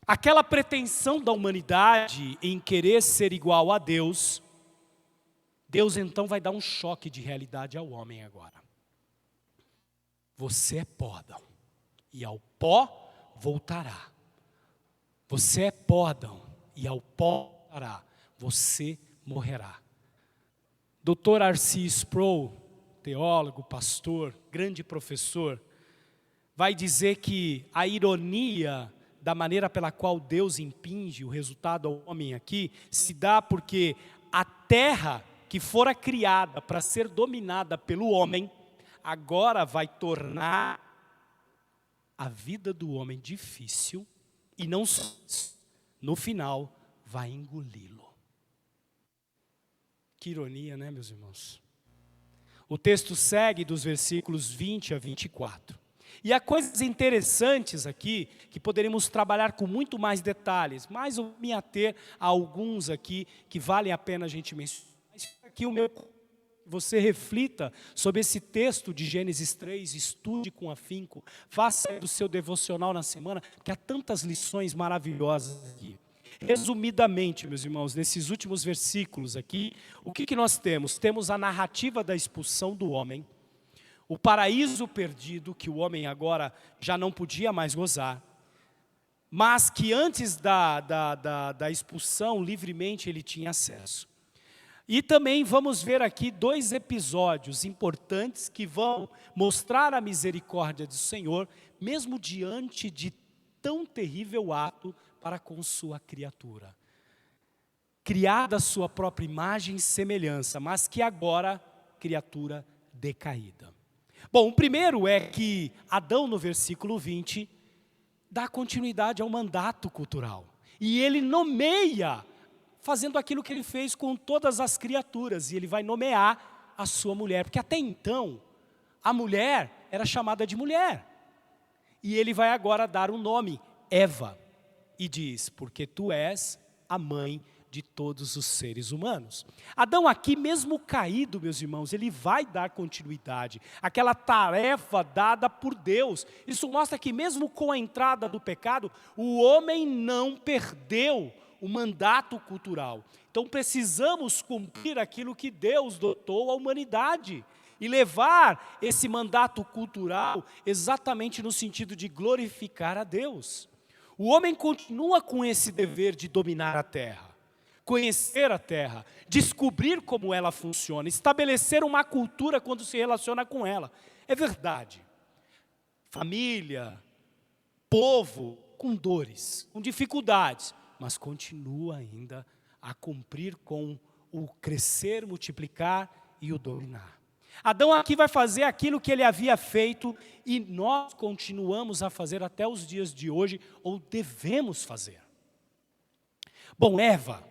Aquela pretensão da humanidade em querer ser igual a Deus, Deus então vai dar um choque de realidade ao homem agora. Você é pó, Adão, e ao pó voltará. Você é pó, Adão, e ao pó voltará. Você morrerá. Dr. R.C. Sproul, teólogo, pastor, grande professor, vai dizer que a ironia da maneira pela qual Deus impinge o resultado ao homem aqui, se dá porque a terra que fora criada para ser dominada pelo homem, agora vai tornar a vida do homem difícil e não só isso, no final vai engoli-lo. Que ironia, né, meus irmãos? O texto segue dos versículos 20 a 24. E há coisas interessantes aqui, que poderíamos trabalhar com muito mais detalhes, mas eu me ater a alguns aqui, que valem a pena a gente mencionar. Aqui você reflita sobre esse texto de Gênesis 3, estude com afinco, faça do seu devocional na semana, que há tantas lições maravilhosas aqui. Resumidamente, meus irmãos, nesses últimos versículos aqui, o que nós temos? Temos a narrativa da expulsão do homem, o paraíso perdido, que o homem agora já não podia mais gozar, mas que antes da expulsão, livremente ele tinha acesso. E também vamos ver aqui 2 episódios importantes que vão mostrar a misericórdia do Senhor, mesmo diante de tão terrível ato para com sua criatura. Criada a sua própria imagem e semelhança, mas que agora, criatura decaída. Bom, o primeiro é que Adão, no versículo 20, dá continuidade ao mandato cultural. E ele nomeia, fazendo aquilo que ele fez com todas as criaturas, e ele vai nomear a sua mulher, porque até então, a mulher era chamada de mulher. E ele vai agora dar um nome, Eva, e diz, porque tu és a mãe de todos os seres humanos. Adão aqui, mesmo caído, meus irmãos, ele vai dar continuidade àquela tarefa dada por Deus. Isso mostra que mesmo com a entrada do pecado, o homem não perdeu o mandato cultural. Então precisamos cumprir aquilo que Deus dotou à humanidade e levar esse mandato cultural exatamente no sentido de glorificar a Deus. O homem continua com esse dever de dominar a terra, conhecer a terra, descobrir como ela funciona, estabelecer uma cultura quando se relaciona com ela. É verdade. Família, povo, com dores, com dificuldades, mas continua ainda a cumprir com o crescer, multiplicar e o dominar. Adão aqui vai fazer aquilo que ele havia feito e nós continuamos a fazer até os dias de hoje, ou devemos fazer. Bom, Eva,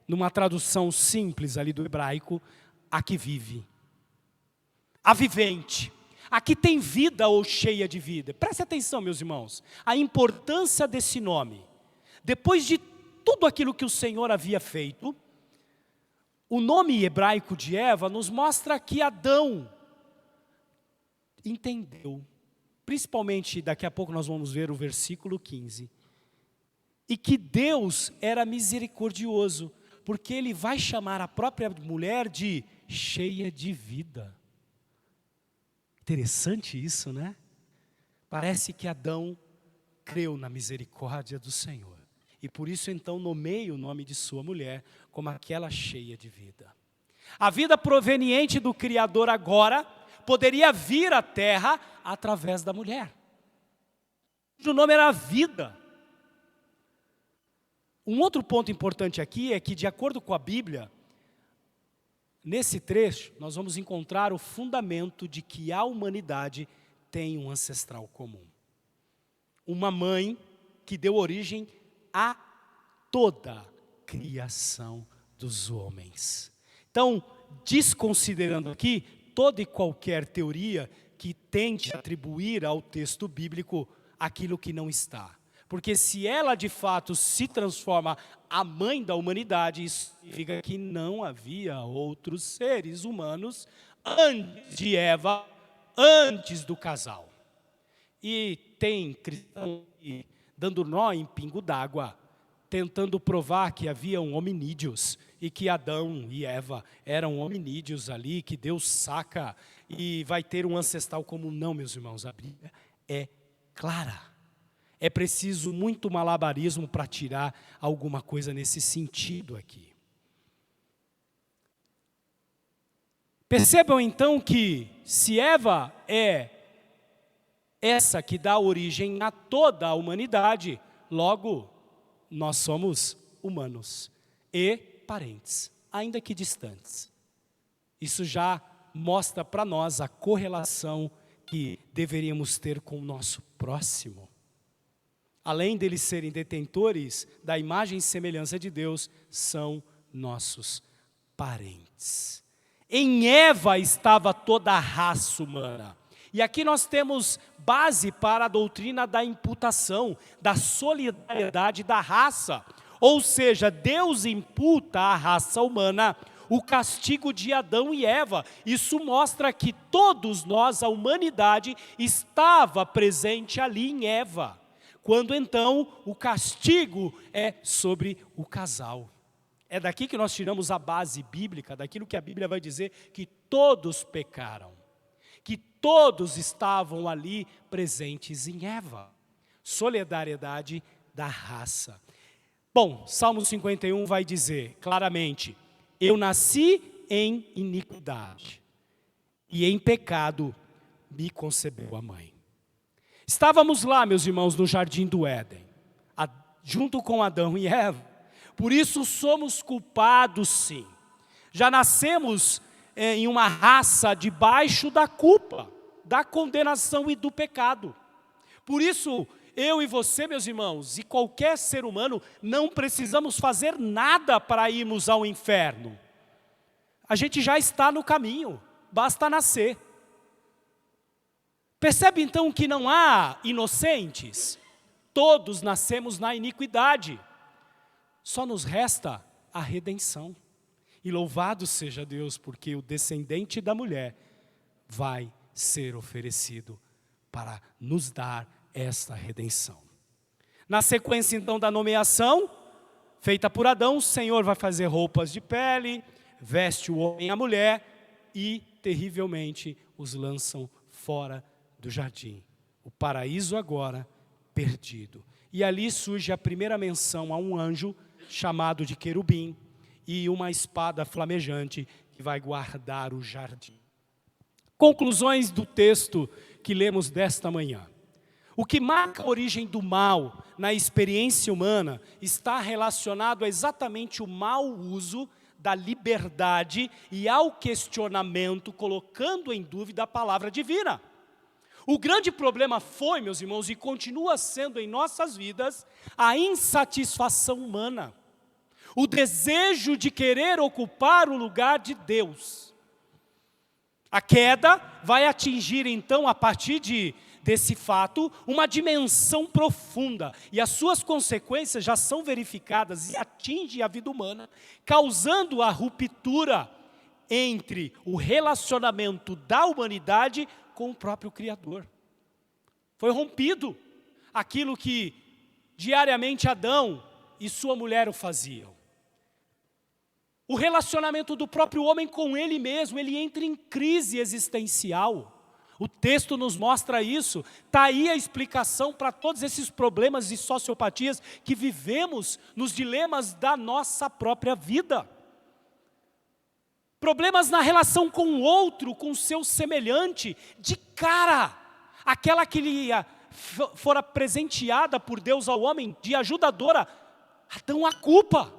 numa tradução simples ali do hebraico, a que vive, a vivente, a que tem vida ou cheia de vida. Preste atenção, meus irmãos, a importância desse nome. Depois de tudo aquilo que o Senhor havia feito, o nome hebraico de Eva nos mostra que Adão entendeu, principalmente daqui a pouco nós vamos ver o versículo 15, e que Deus era misericordioso, porque ele vai chamar a própria mulher de cheia de vida. Interessante isso, né? Parece que Adão creu na misericórdia do Senhor. E por isso então nomeia o nome de sua mulher como aquela cheia de vida. A vida proveniente do Criador agora poderia vir à terra através da mulher. O nome era vida. Um outro ponto importante aqui é que, de acordo com a Bíblia, nesse trecho nós vamos encontrar o fundamento de que a humanidade tem um ancestral comum. Uma mãe que deu origem a toda a criação dos homens. Então, desconsiderando aqui toda e qualquer teoria que tente atribuir ao texto bíblico aquilo que não está. Porque se ela de fato se transforma a mãe da humanidade, isso significa que não havia outros seres humanos antes de Eva, antes do casal. E tem cristão dando nó em pingo d'água, tentando provar que haviam hominídeos e que Adão e Eva eram hominídeos ali, que Deus saca e vai ter um ancestral comum. Não, meus irmãos, a Bíblia é clara. É preciso muito malabarismo para tirar alguma coisa nesse sentido aqui. Percebam então que se Eva é essa que dá origem a toda a humanidade, logo nós somos humanos e parentes, ainda que distantes. Isso já mostra para nós a correlação que deveríamos ter com o nosso próximo. Além deles serem detentores da imagem e semelhança de Deus, são nossos parentes. Em Eva estava toda a raça humana. E aqui nós temos base para a doutrina da imputação, da solidariedade da raça. Ou seja, Deus imputa à raça humana o castigo de Adão e Eva. Isso mostra que todos nós, a humanidade, estava presente ali em Eva. Quando então o castigo é sobre o casal. É daqui que nós tiramos a base bíblica, daquilo que a Bíblia vai dizer que todos pecaram. Que todos estavam ali presentes em Eva. Solidariedade da raça. Bom, Salmo 51 vai dizer claramente: eu nasci em iniquidade, e em pecado me concebeu a mãe. Estávamos lá, meus irmãos, no jardim do Éden, junto com Adão e Eva. Por isso somos culpados, sim. Já nascemos em uma raça debaixo da culpa, da condenação e do pecado. Por isso, eu e você, meus irmãos, e qualquer ser humano, não precisamos fazer nada para irmos ao inferno. A gente já está no caminho, basta nascer. Percebe então que não há inocentes? Todos nascemos na iniquidade. Só nos resta a redenção. E louvado seja Deus, porque o descendente da mulher vai ser oferecido para nos dar esta redenção. Na sequência então da nomeação, feita por Adão, o Senhor vai fazer roupas de pele, veste o homem e a mulher e terrivelmente os lançam fora do jardim. O paraíso agora perdido. E ali surge a primeira menção a um anjo chamado de querubim e uma espada flamejante que vai guardar o jardim. Conclusões do texto que lemos desta manhã. O que marca a origem do mal na experiência humana está relacionado a exatamente o mau uso da liberdade e ao questionamento, colocando em dúvida a palavra divina. O grande problema foi, meus irmãos, e continua sendo em nossas vidas, a insatisfação humana. O desejo de querer ocupar o lugar de Deus. A queda vai atingir então, a partir desse fato, uma dimensão profunda. E as suas consequências já são verificadas e atingem a vida humana, causando a ruptura entre o relacionamento da humanidade com o próprio Criador. Foi rompido aquilo que diariamente Adão e sua mulher o faziam. O relacionamento do próprio homem com ele mesmo, ele entra em crise existencial. O texto nos mostra isso. Está aí a explicação para todos esses problemas e sociopatias que vivemos nos dilemas da nossa própria vida. Problemas na relação com o outro, com o seu semelhante, de cara. Aquela que lhe fora presenteada por Deus ao homem, de ajudadora, Adão a culpa.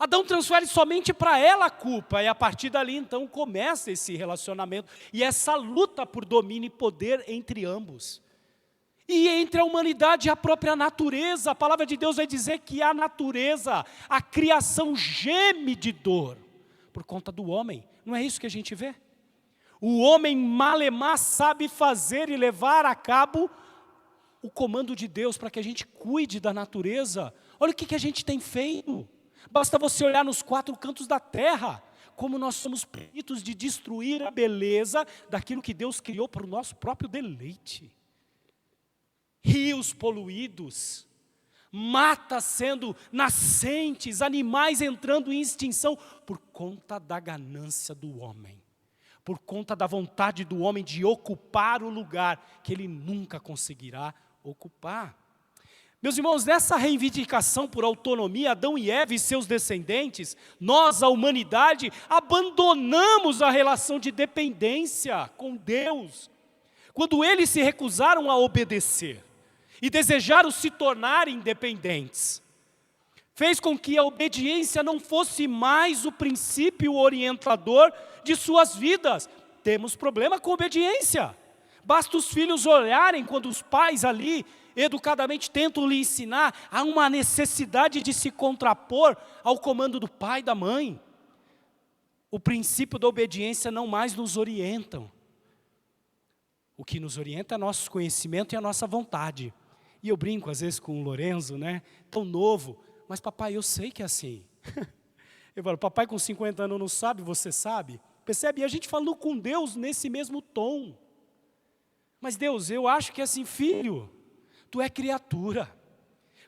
Adão transfere somente para ela a culpa, e a partir dali então começa esse relacionamento, e essa luta por domínio e poder entre ambos. E entre a humanidade e a própria natureza, a palavra de Deus vai dizer que a natureza, a criação geme de dor, por conta do homem. Não é isso que a gente vê? O homem malemar sabe fazer e levar a cabo o comando de Deus para que a gente cuide da natureza. Olha o que a gente tem feito. Basta você olhar nos 4 cantos da terra, como nós somos peritos de destruir a beleza daquilo que Deus criou para o nosso próprio deleite. Rios poluídos, matas sendo nascentes, animais entrando em extinção, por conta da ganância do homem, por conta da vontade do homem de ocupar o lugar que ele nunca conseguirá ocupar. Meus irmãos, nessa reivindicação por autonomia, Adão e Eva e seus descendentes, nós, a humanidade, abandonamos a relação de dependência com Deus. Quando eles se recusaram a obedecer e desejaram se tornar independentes, fez com que a obediência não fosse mais o princípio orientador de suas vidas. Temos problema com obediência. Basta os filhos olharem quando os pais ali educadamente tentam lhe ensinar, há uma necessidade de se contrapor ao comando do pai e da mãe. O princípio da obediência não mais nos orientam. O que nos orienta é nosso conhecimento e a nossa vontade. E eu brinco às vezes com o Lorenzo, né? Tão novo, mas papai, eu sei que é assim. Eu falo, papai com 50 anos não sabe, você sabe? Percebe? E a gente falando com Deus nesse mesmo tom. Mas Deus, eu acho que é assim, filho, tu é criatura.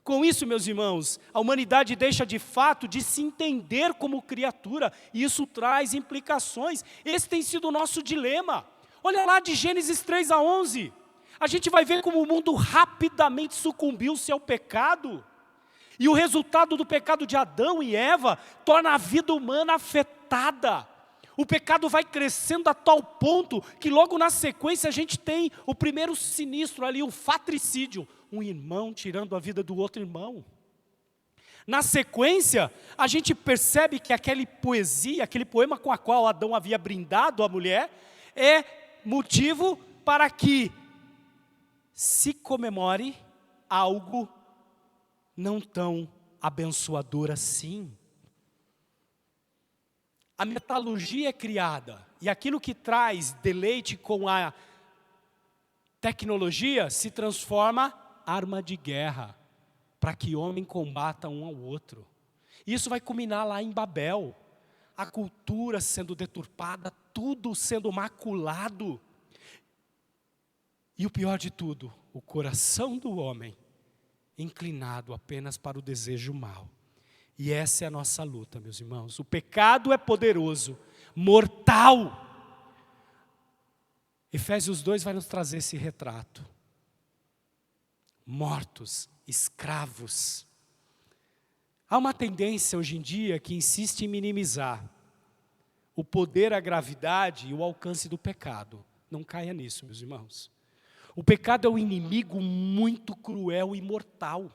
Com isso, meus irmãos, a humanidade deixa de fato de se entender como criatura, e isso traz implicações. Esse tem sido o nosso dilema. Olha lá de Gênesis 3 a 11. A gente vai ver como o mundo rapidamente sucumbiu-se ao pecado. E o resultado do pecado de Adão e Eva torna a vida humana afetada. O pecado vai crescendo a tal ponto que logo na sequência a gente tem o primeiro sinistro ali, o fratricídio. Um irmão tirando a vida do outro irmão. Na sequência, a gente percebe que aquele poema com a qual Adão havia brindado a mulher, é motivo para que se comemore algo não tão abençoador assim. A metalurgia é criada, e aquilo que traz deleite com a tecnologia se transforma arma de guerra, para que homem combata um ao outro. Isso vai culminar lá em Babel, a cultura sendo deturpada, tudo sendo maculado. E o pior de tudo, o coração do homem inclinado apenas para o desejo mau. E essa é a nossa luta, meus irmãos. O pecado é poderoso, mortal. Efésios 2 vai nos trazer esse retrato. Mortos, escravos. Há uma tendência hoje em dia que insiste em minimizar o poder, a gravidade e o alcance do pecado. Não caia nisso, meus irmãos. O pecado é um inimigo muito cruel e mortal.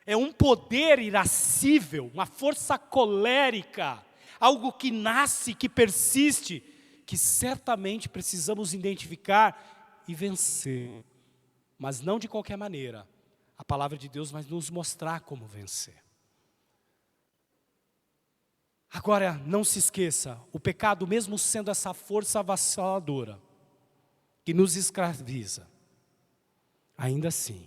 É um poder irascível, uma força colérica, algo que nasce, que persiste, que certamente precisamos identificar e vencer. Mas não de qualquer maneira. A palavra de Deus vai nos mostrar como vencer. Agora, não se esqueça, o pecado, mesmo sendo essa força avassaladora, que nos escraviza, ainda assim,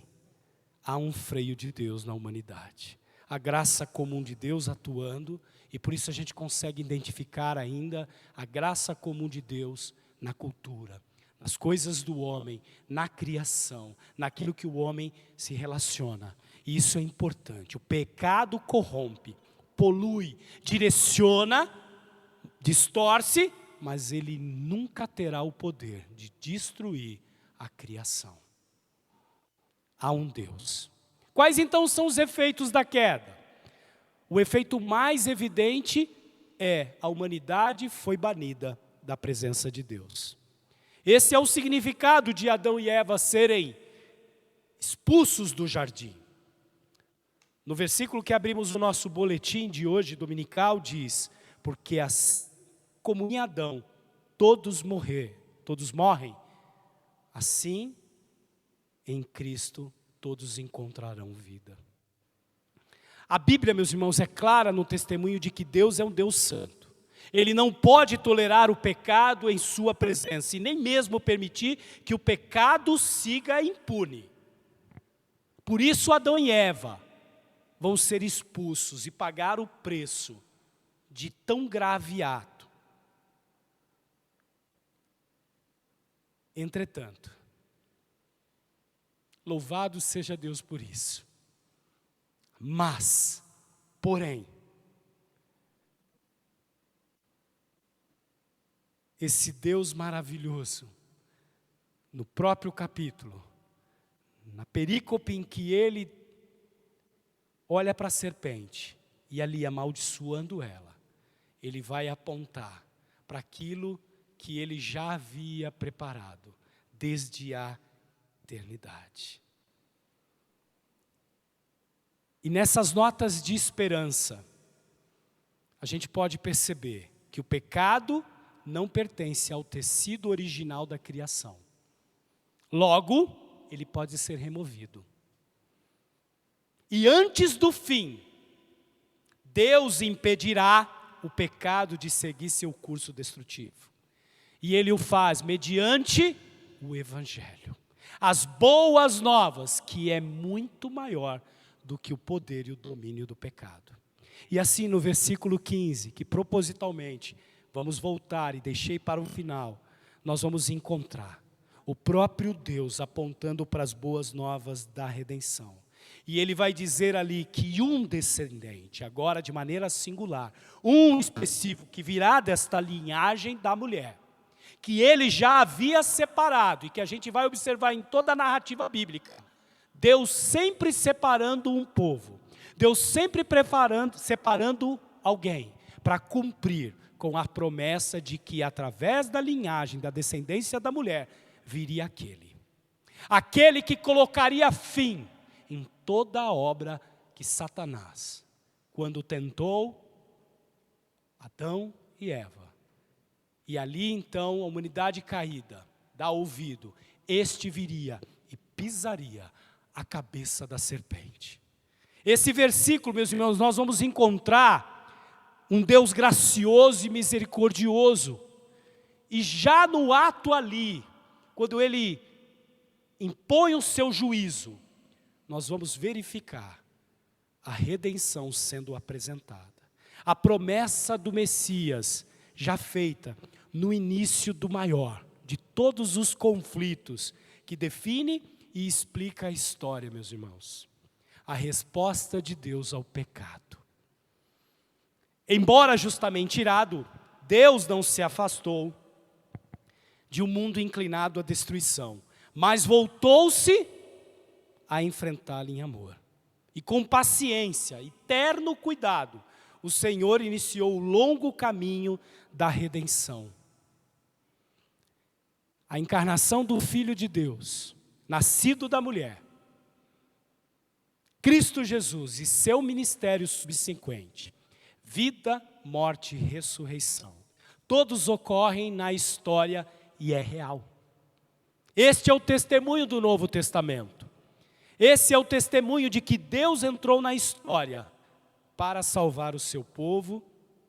há um freio de Deus na humanidade. A graça comum de Deus atuando, e por isso a gente consegue identificar ainda a graça comum de Deus na cultura, nas coisas do homem, na criação, naquilo que o homem se relaciona. E isso é importante. O pecado corrompe, polui, direciona, distorce, mas ele nunca terá o poder de destruir a criação. Há um Deus. Quais então são os efeitos da queda? O efeito mais evidente é a humanidade foi banida da presença de Deus. Esse é o significado de Adão e Eva serem expulsos do jardim. No versículo que abrimos o nosso boletim de hoje, dominical, diz: porque como em Adão todos morrem, assim em Cristo todos encontrarão vida. A Bíblia, meus irmãos, é clara no testemunho de que Deus é um Deus santo. Ele não pode tolerar o pecado em sua presença, e nem mesmo permitir que o pecado siga impune. Por isso Adão e Eva vão ser expulsos e pagar o preço de tão grave ato. Entretanto, louvado seja Deus por isso. Mas, porém, esse Deus maravilhoso, no próprio capítulo, na perícope em que ele olha para a serpente e ali amaldiçoando ela, ele vai apontar para aquilo que ele já havia preparado desde a eternidade. E nessas notas de esperança, a gente pode perceber que o pecado não pertence ao tecido original da criação. Logo, ele pode ser removido. E antes do fim, Deus impedirá o pecado de seguir seu curso destrutivo. E ele o faz mediante o Evangelho. As boas novas, que é muito maior do que o poder e o domínio do pecado. E assim no versículo 15, que propositalmente vamos voltar e deixei para o final, nós vamos encontrar o próprio Deus apontando para as boas novas da redenção. E ele vai dizer ali que um descendente, agora de maneira singular, um específico que virá desta linhagem da mulher, que ele já havia separado, e que a gente vai observar em toda a narrativa bíblica, Deus sempre separando um povo, Deus sempre separando alguém, para cumprir com a promessa de que através da linhagem, da descendência da mulher, viria aquele que colocaria fim em toda a obra que Satanás, quando tentou Adão e Eva, e ali então a humanidade caída, dá ouvido, este viria e pisaria a cabeça da serpente. Esse versículo, meus irmãos, nós vamos encontrar um Deus gracioso e misericordioso, e já no ato ali, quando ele impõe o seu juízo, nós vamos verificar a redenção sendo apresentada. A promessa do Messias, já feita no início do maior de todos os conflitos, que define e explica a história, meus irmãos. A resposta de Deus ao pecado. Embora justamente irado, Deus não se afastou de um mundo inclinado à destruição, mas voltou-se a enfrentá-lo em amor. E com paciência e terno cuidado, o Senhor iniciou o longo caminho da redenção. A encarnação do Filho de Deus, nascido da mulher, Cristo Jesus e seu ministério subsequente, vida, morte e ressurreição, todos ocorrem na história e é real. Este é o testemunho do Novo Testamento. Esse é o testemunho de que Deus entrou na história para salvar o seu povo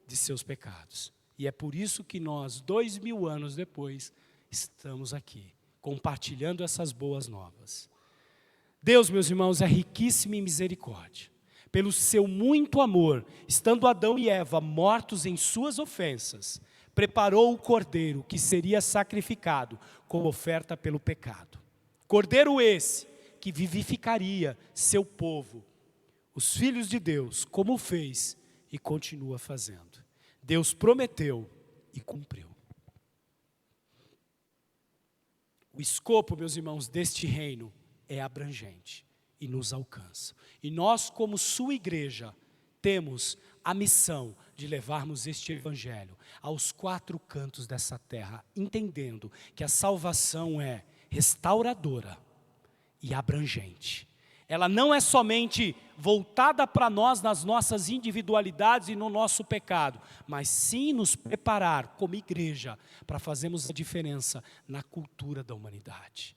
de seus pecados. E é por isso que nós, 2000 anos depois, estamos aqui, compartilhando essas boas novas. Deus, meus irmãos, é riquíssimo em misericórdia. Pelo seu muito amor, estando Adão e Eva mortos em suas ofensas, preparou o cordeiro que seria sacrificado como oferta pelo pecado. Cordeiro esse que vivificaria seu povo, os filhos de Deus, como fez e continua fazendo. Deus prometeu e cumpriu. O escopo, meus irmãos, deste reino é abrangente e nos alcança. E nós, como sua igreja, temos a missão de levarmos este evangelho aos 4 cantos dessa terra, entendendo que a salvação é restauradora e abrangente. Ela não é somente voltada para nós nas nossas individualidades e no nosso pecado, mas sim nos preparar como igreja para fazermos a diferença na cultura da humanidade.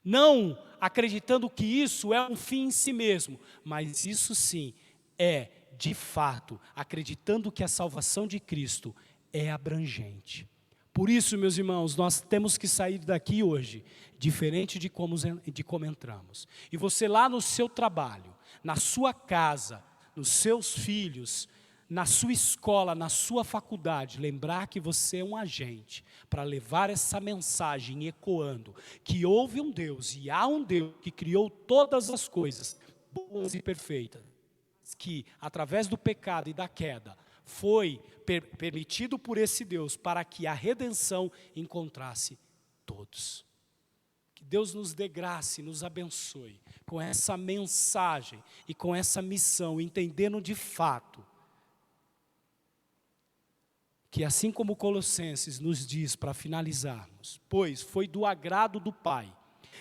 Não acreditando que isso é um fim em si mesmo, mas isso sim é, de fato, acreditando que a salvação de Cristo é abrangente. Por isso, meus irmãos, nós temos que sair daqui hoje diferente de como entramos. E você lá no seu trabalho, na sua casa, nos seus filhos, na sua escola, na sua faculdade, lembrar que você é um agente para levar essa mensagem ecoando, que houve um Deus e há um Deus que criou todas as coisas, boas e perfeitas, que através do pecado e da queda, foi permitido por esse Deus para que a redenção encontrasse todos. Que Deus nos dê graça e nos abençoe com essa mensagem e com essa missão, entendendo de fato que assim como Colossenses nos diz para finalizarmos, pois foi do agrado do Pai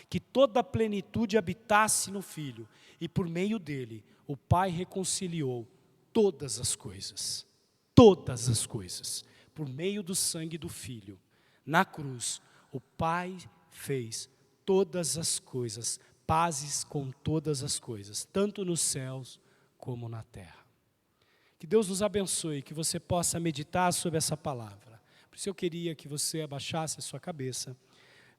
que toda a plenitude habitasse no Filho e por meio dele o Pai reconciliou todas as coisas, por meio do sangue do Filho. Na cruz, o Pai fez todas as coisas, pazes com todas as coisas, tanto nos céus como na terra. Que Deus nos abençoe, que você possa meditar sobre essa palavra. Por isso eu queria que você abaixasse a sua cabeça,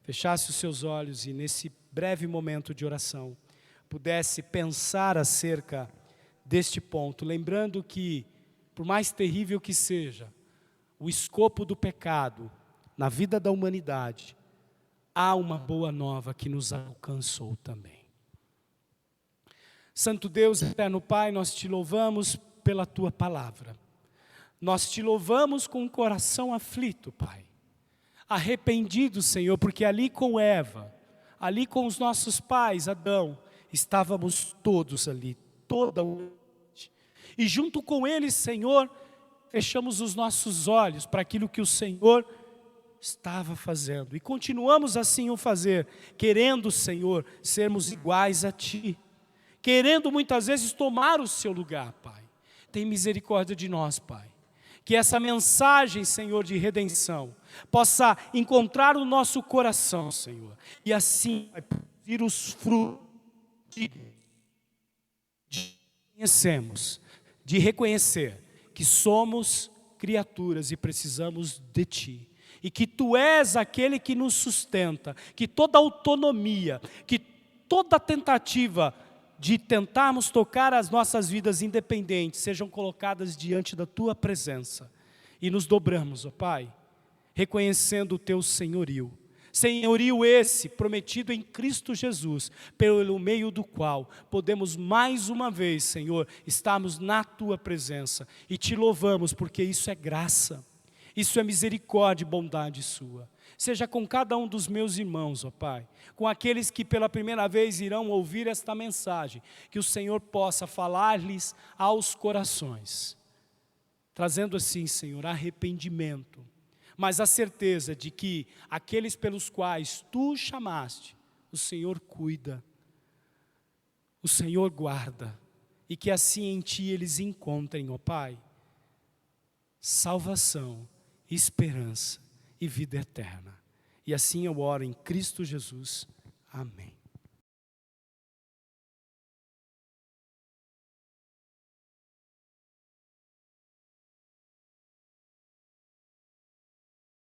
fechasse os seus olhos e nesse breve momento de oração, pudesse pensar acerca deste ponto, lembrando que, por mais terrível que seja, o escopo do pecado na vida da humanidade, há uma boa nova que nos alcançou também. Santo Deus, eterno Pai, nós te louvamos pela tua palavra. Nós te louvamos com o coração aflito, Pai. Arrependido, Senhor, porque ali com Eva, ali com os nossos pais, Adão, estávamos todos ali, toda a humanidade. E junto com eles, Senhor, fechamos os nossos olhos para aquilo que o Senhor estava fazendo. E continuamos assim o fazer, querendo, Senhor, sermos iguais a Ti. Querendo muitas vezes tomar o seu lugar, Pai. Tem misericórdia de nós, Pai. Que essa mensagem, Senhor, de redenção, possa encontrar o nosso coração, Senhor. E assim, vai produzir os frutos de reconhecer que somos criaturas e precisamos de Ti. E que Tu és aquele que nos sustenta, que toda autonomia, que toda tentativa de tentarmos tocar as nossas vidas independentes sejam colocadas diante da Tua presença. E nos dobramos, ó Pai, reconhecendo o Teu senhorio. Senhorio esse prometido em Cristo Jesus, pelo meio do qual podemos mais uma vez, Senhor, estarmos na Tua presença. E Te louvamos porque isso é graça, isso é misericórdia e bondade Sua. Seja com cada um dos meus irmãos, ó Pai, com aqueles que pela primeira vez irão ouvir esta mensagem, que o Senhor possa falar-lhes aos corações, trazendo assim, Senhor, arrependimento, mas a certeza de que aqueles pelos quais Tu chamaste, o Senhor cuida, o Senhor guarda, e que assim em Ti eles encontrem, ó Pai, salvação, esperança e vida eterna. E assim eu oro em Cristo Jesus. Amém.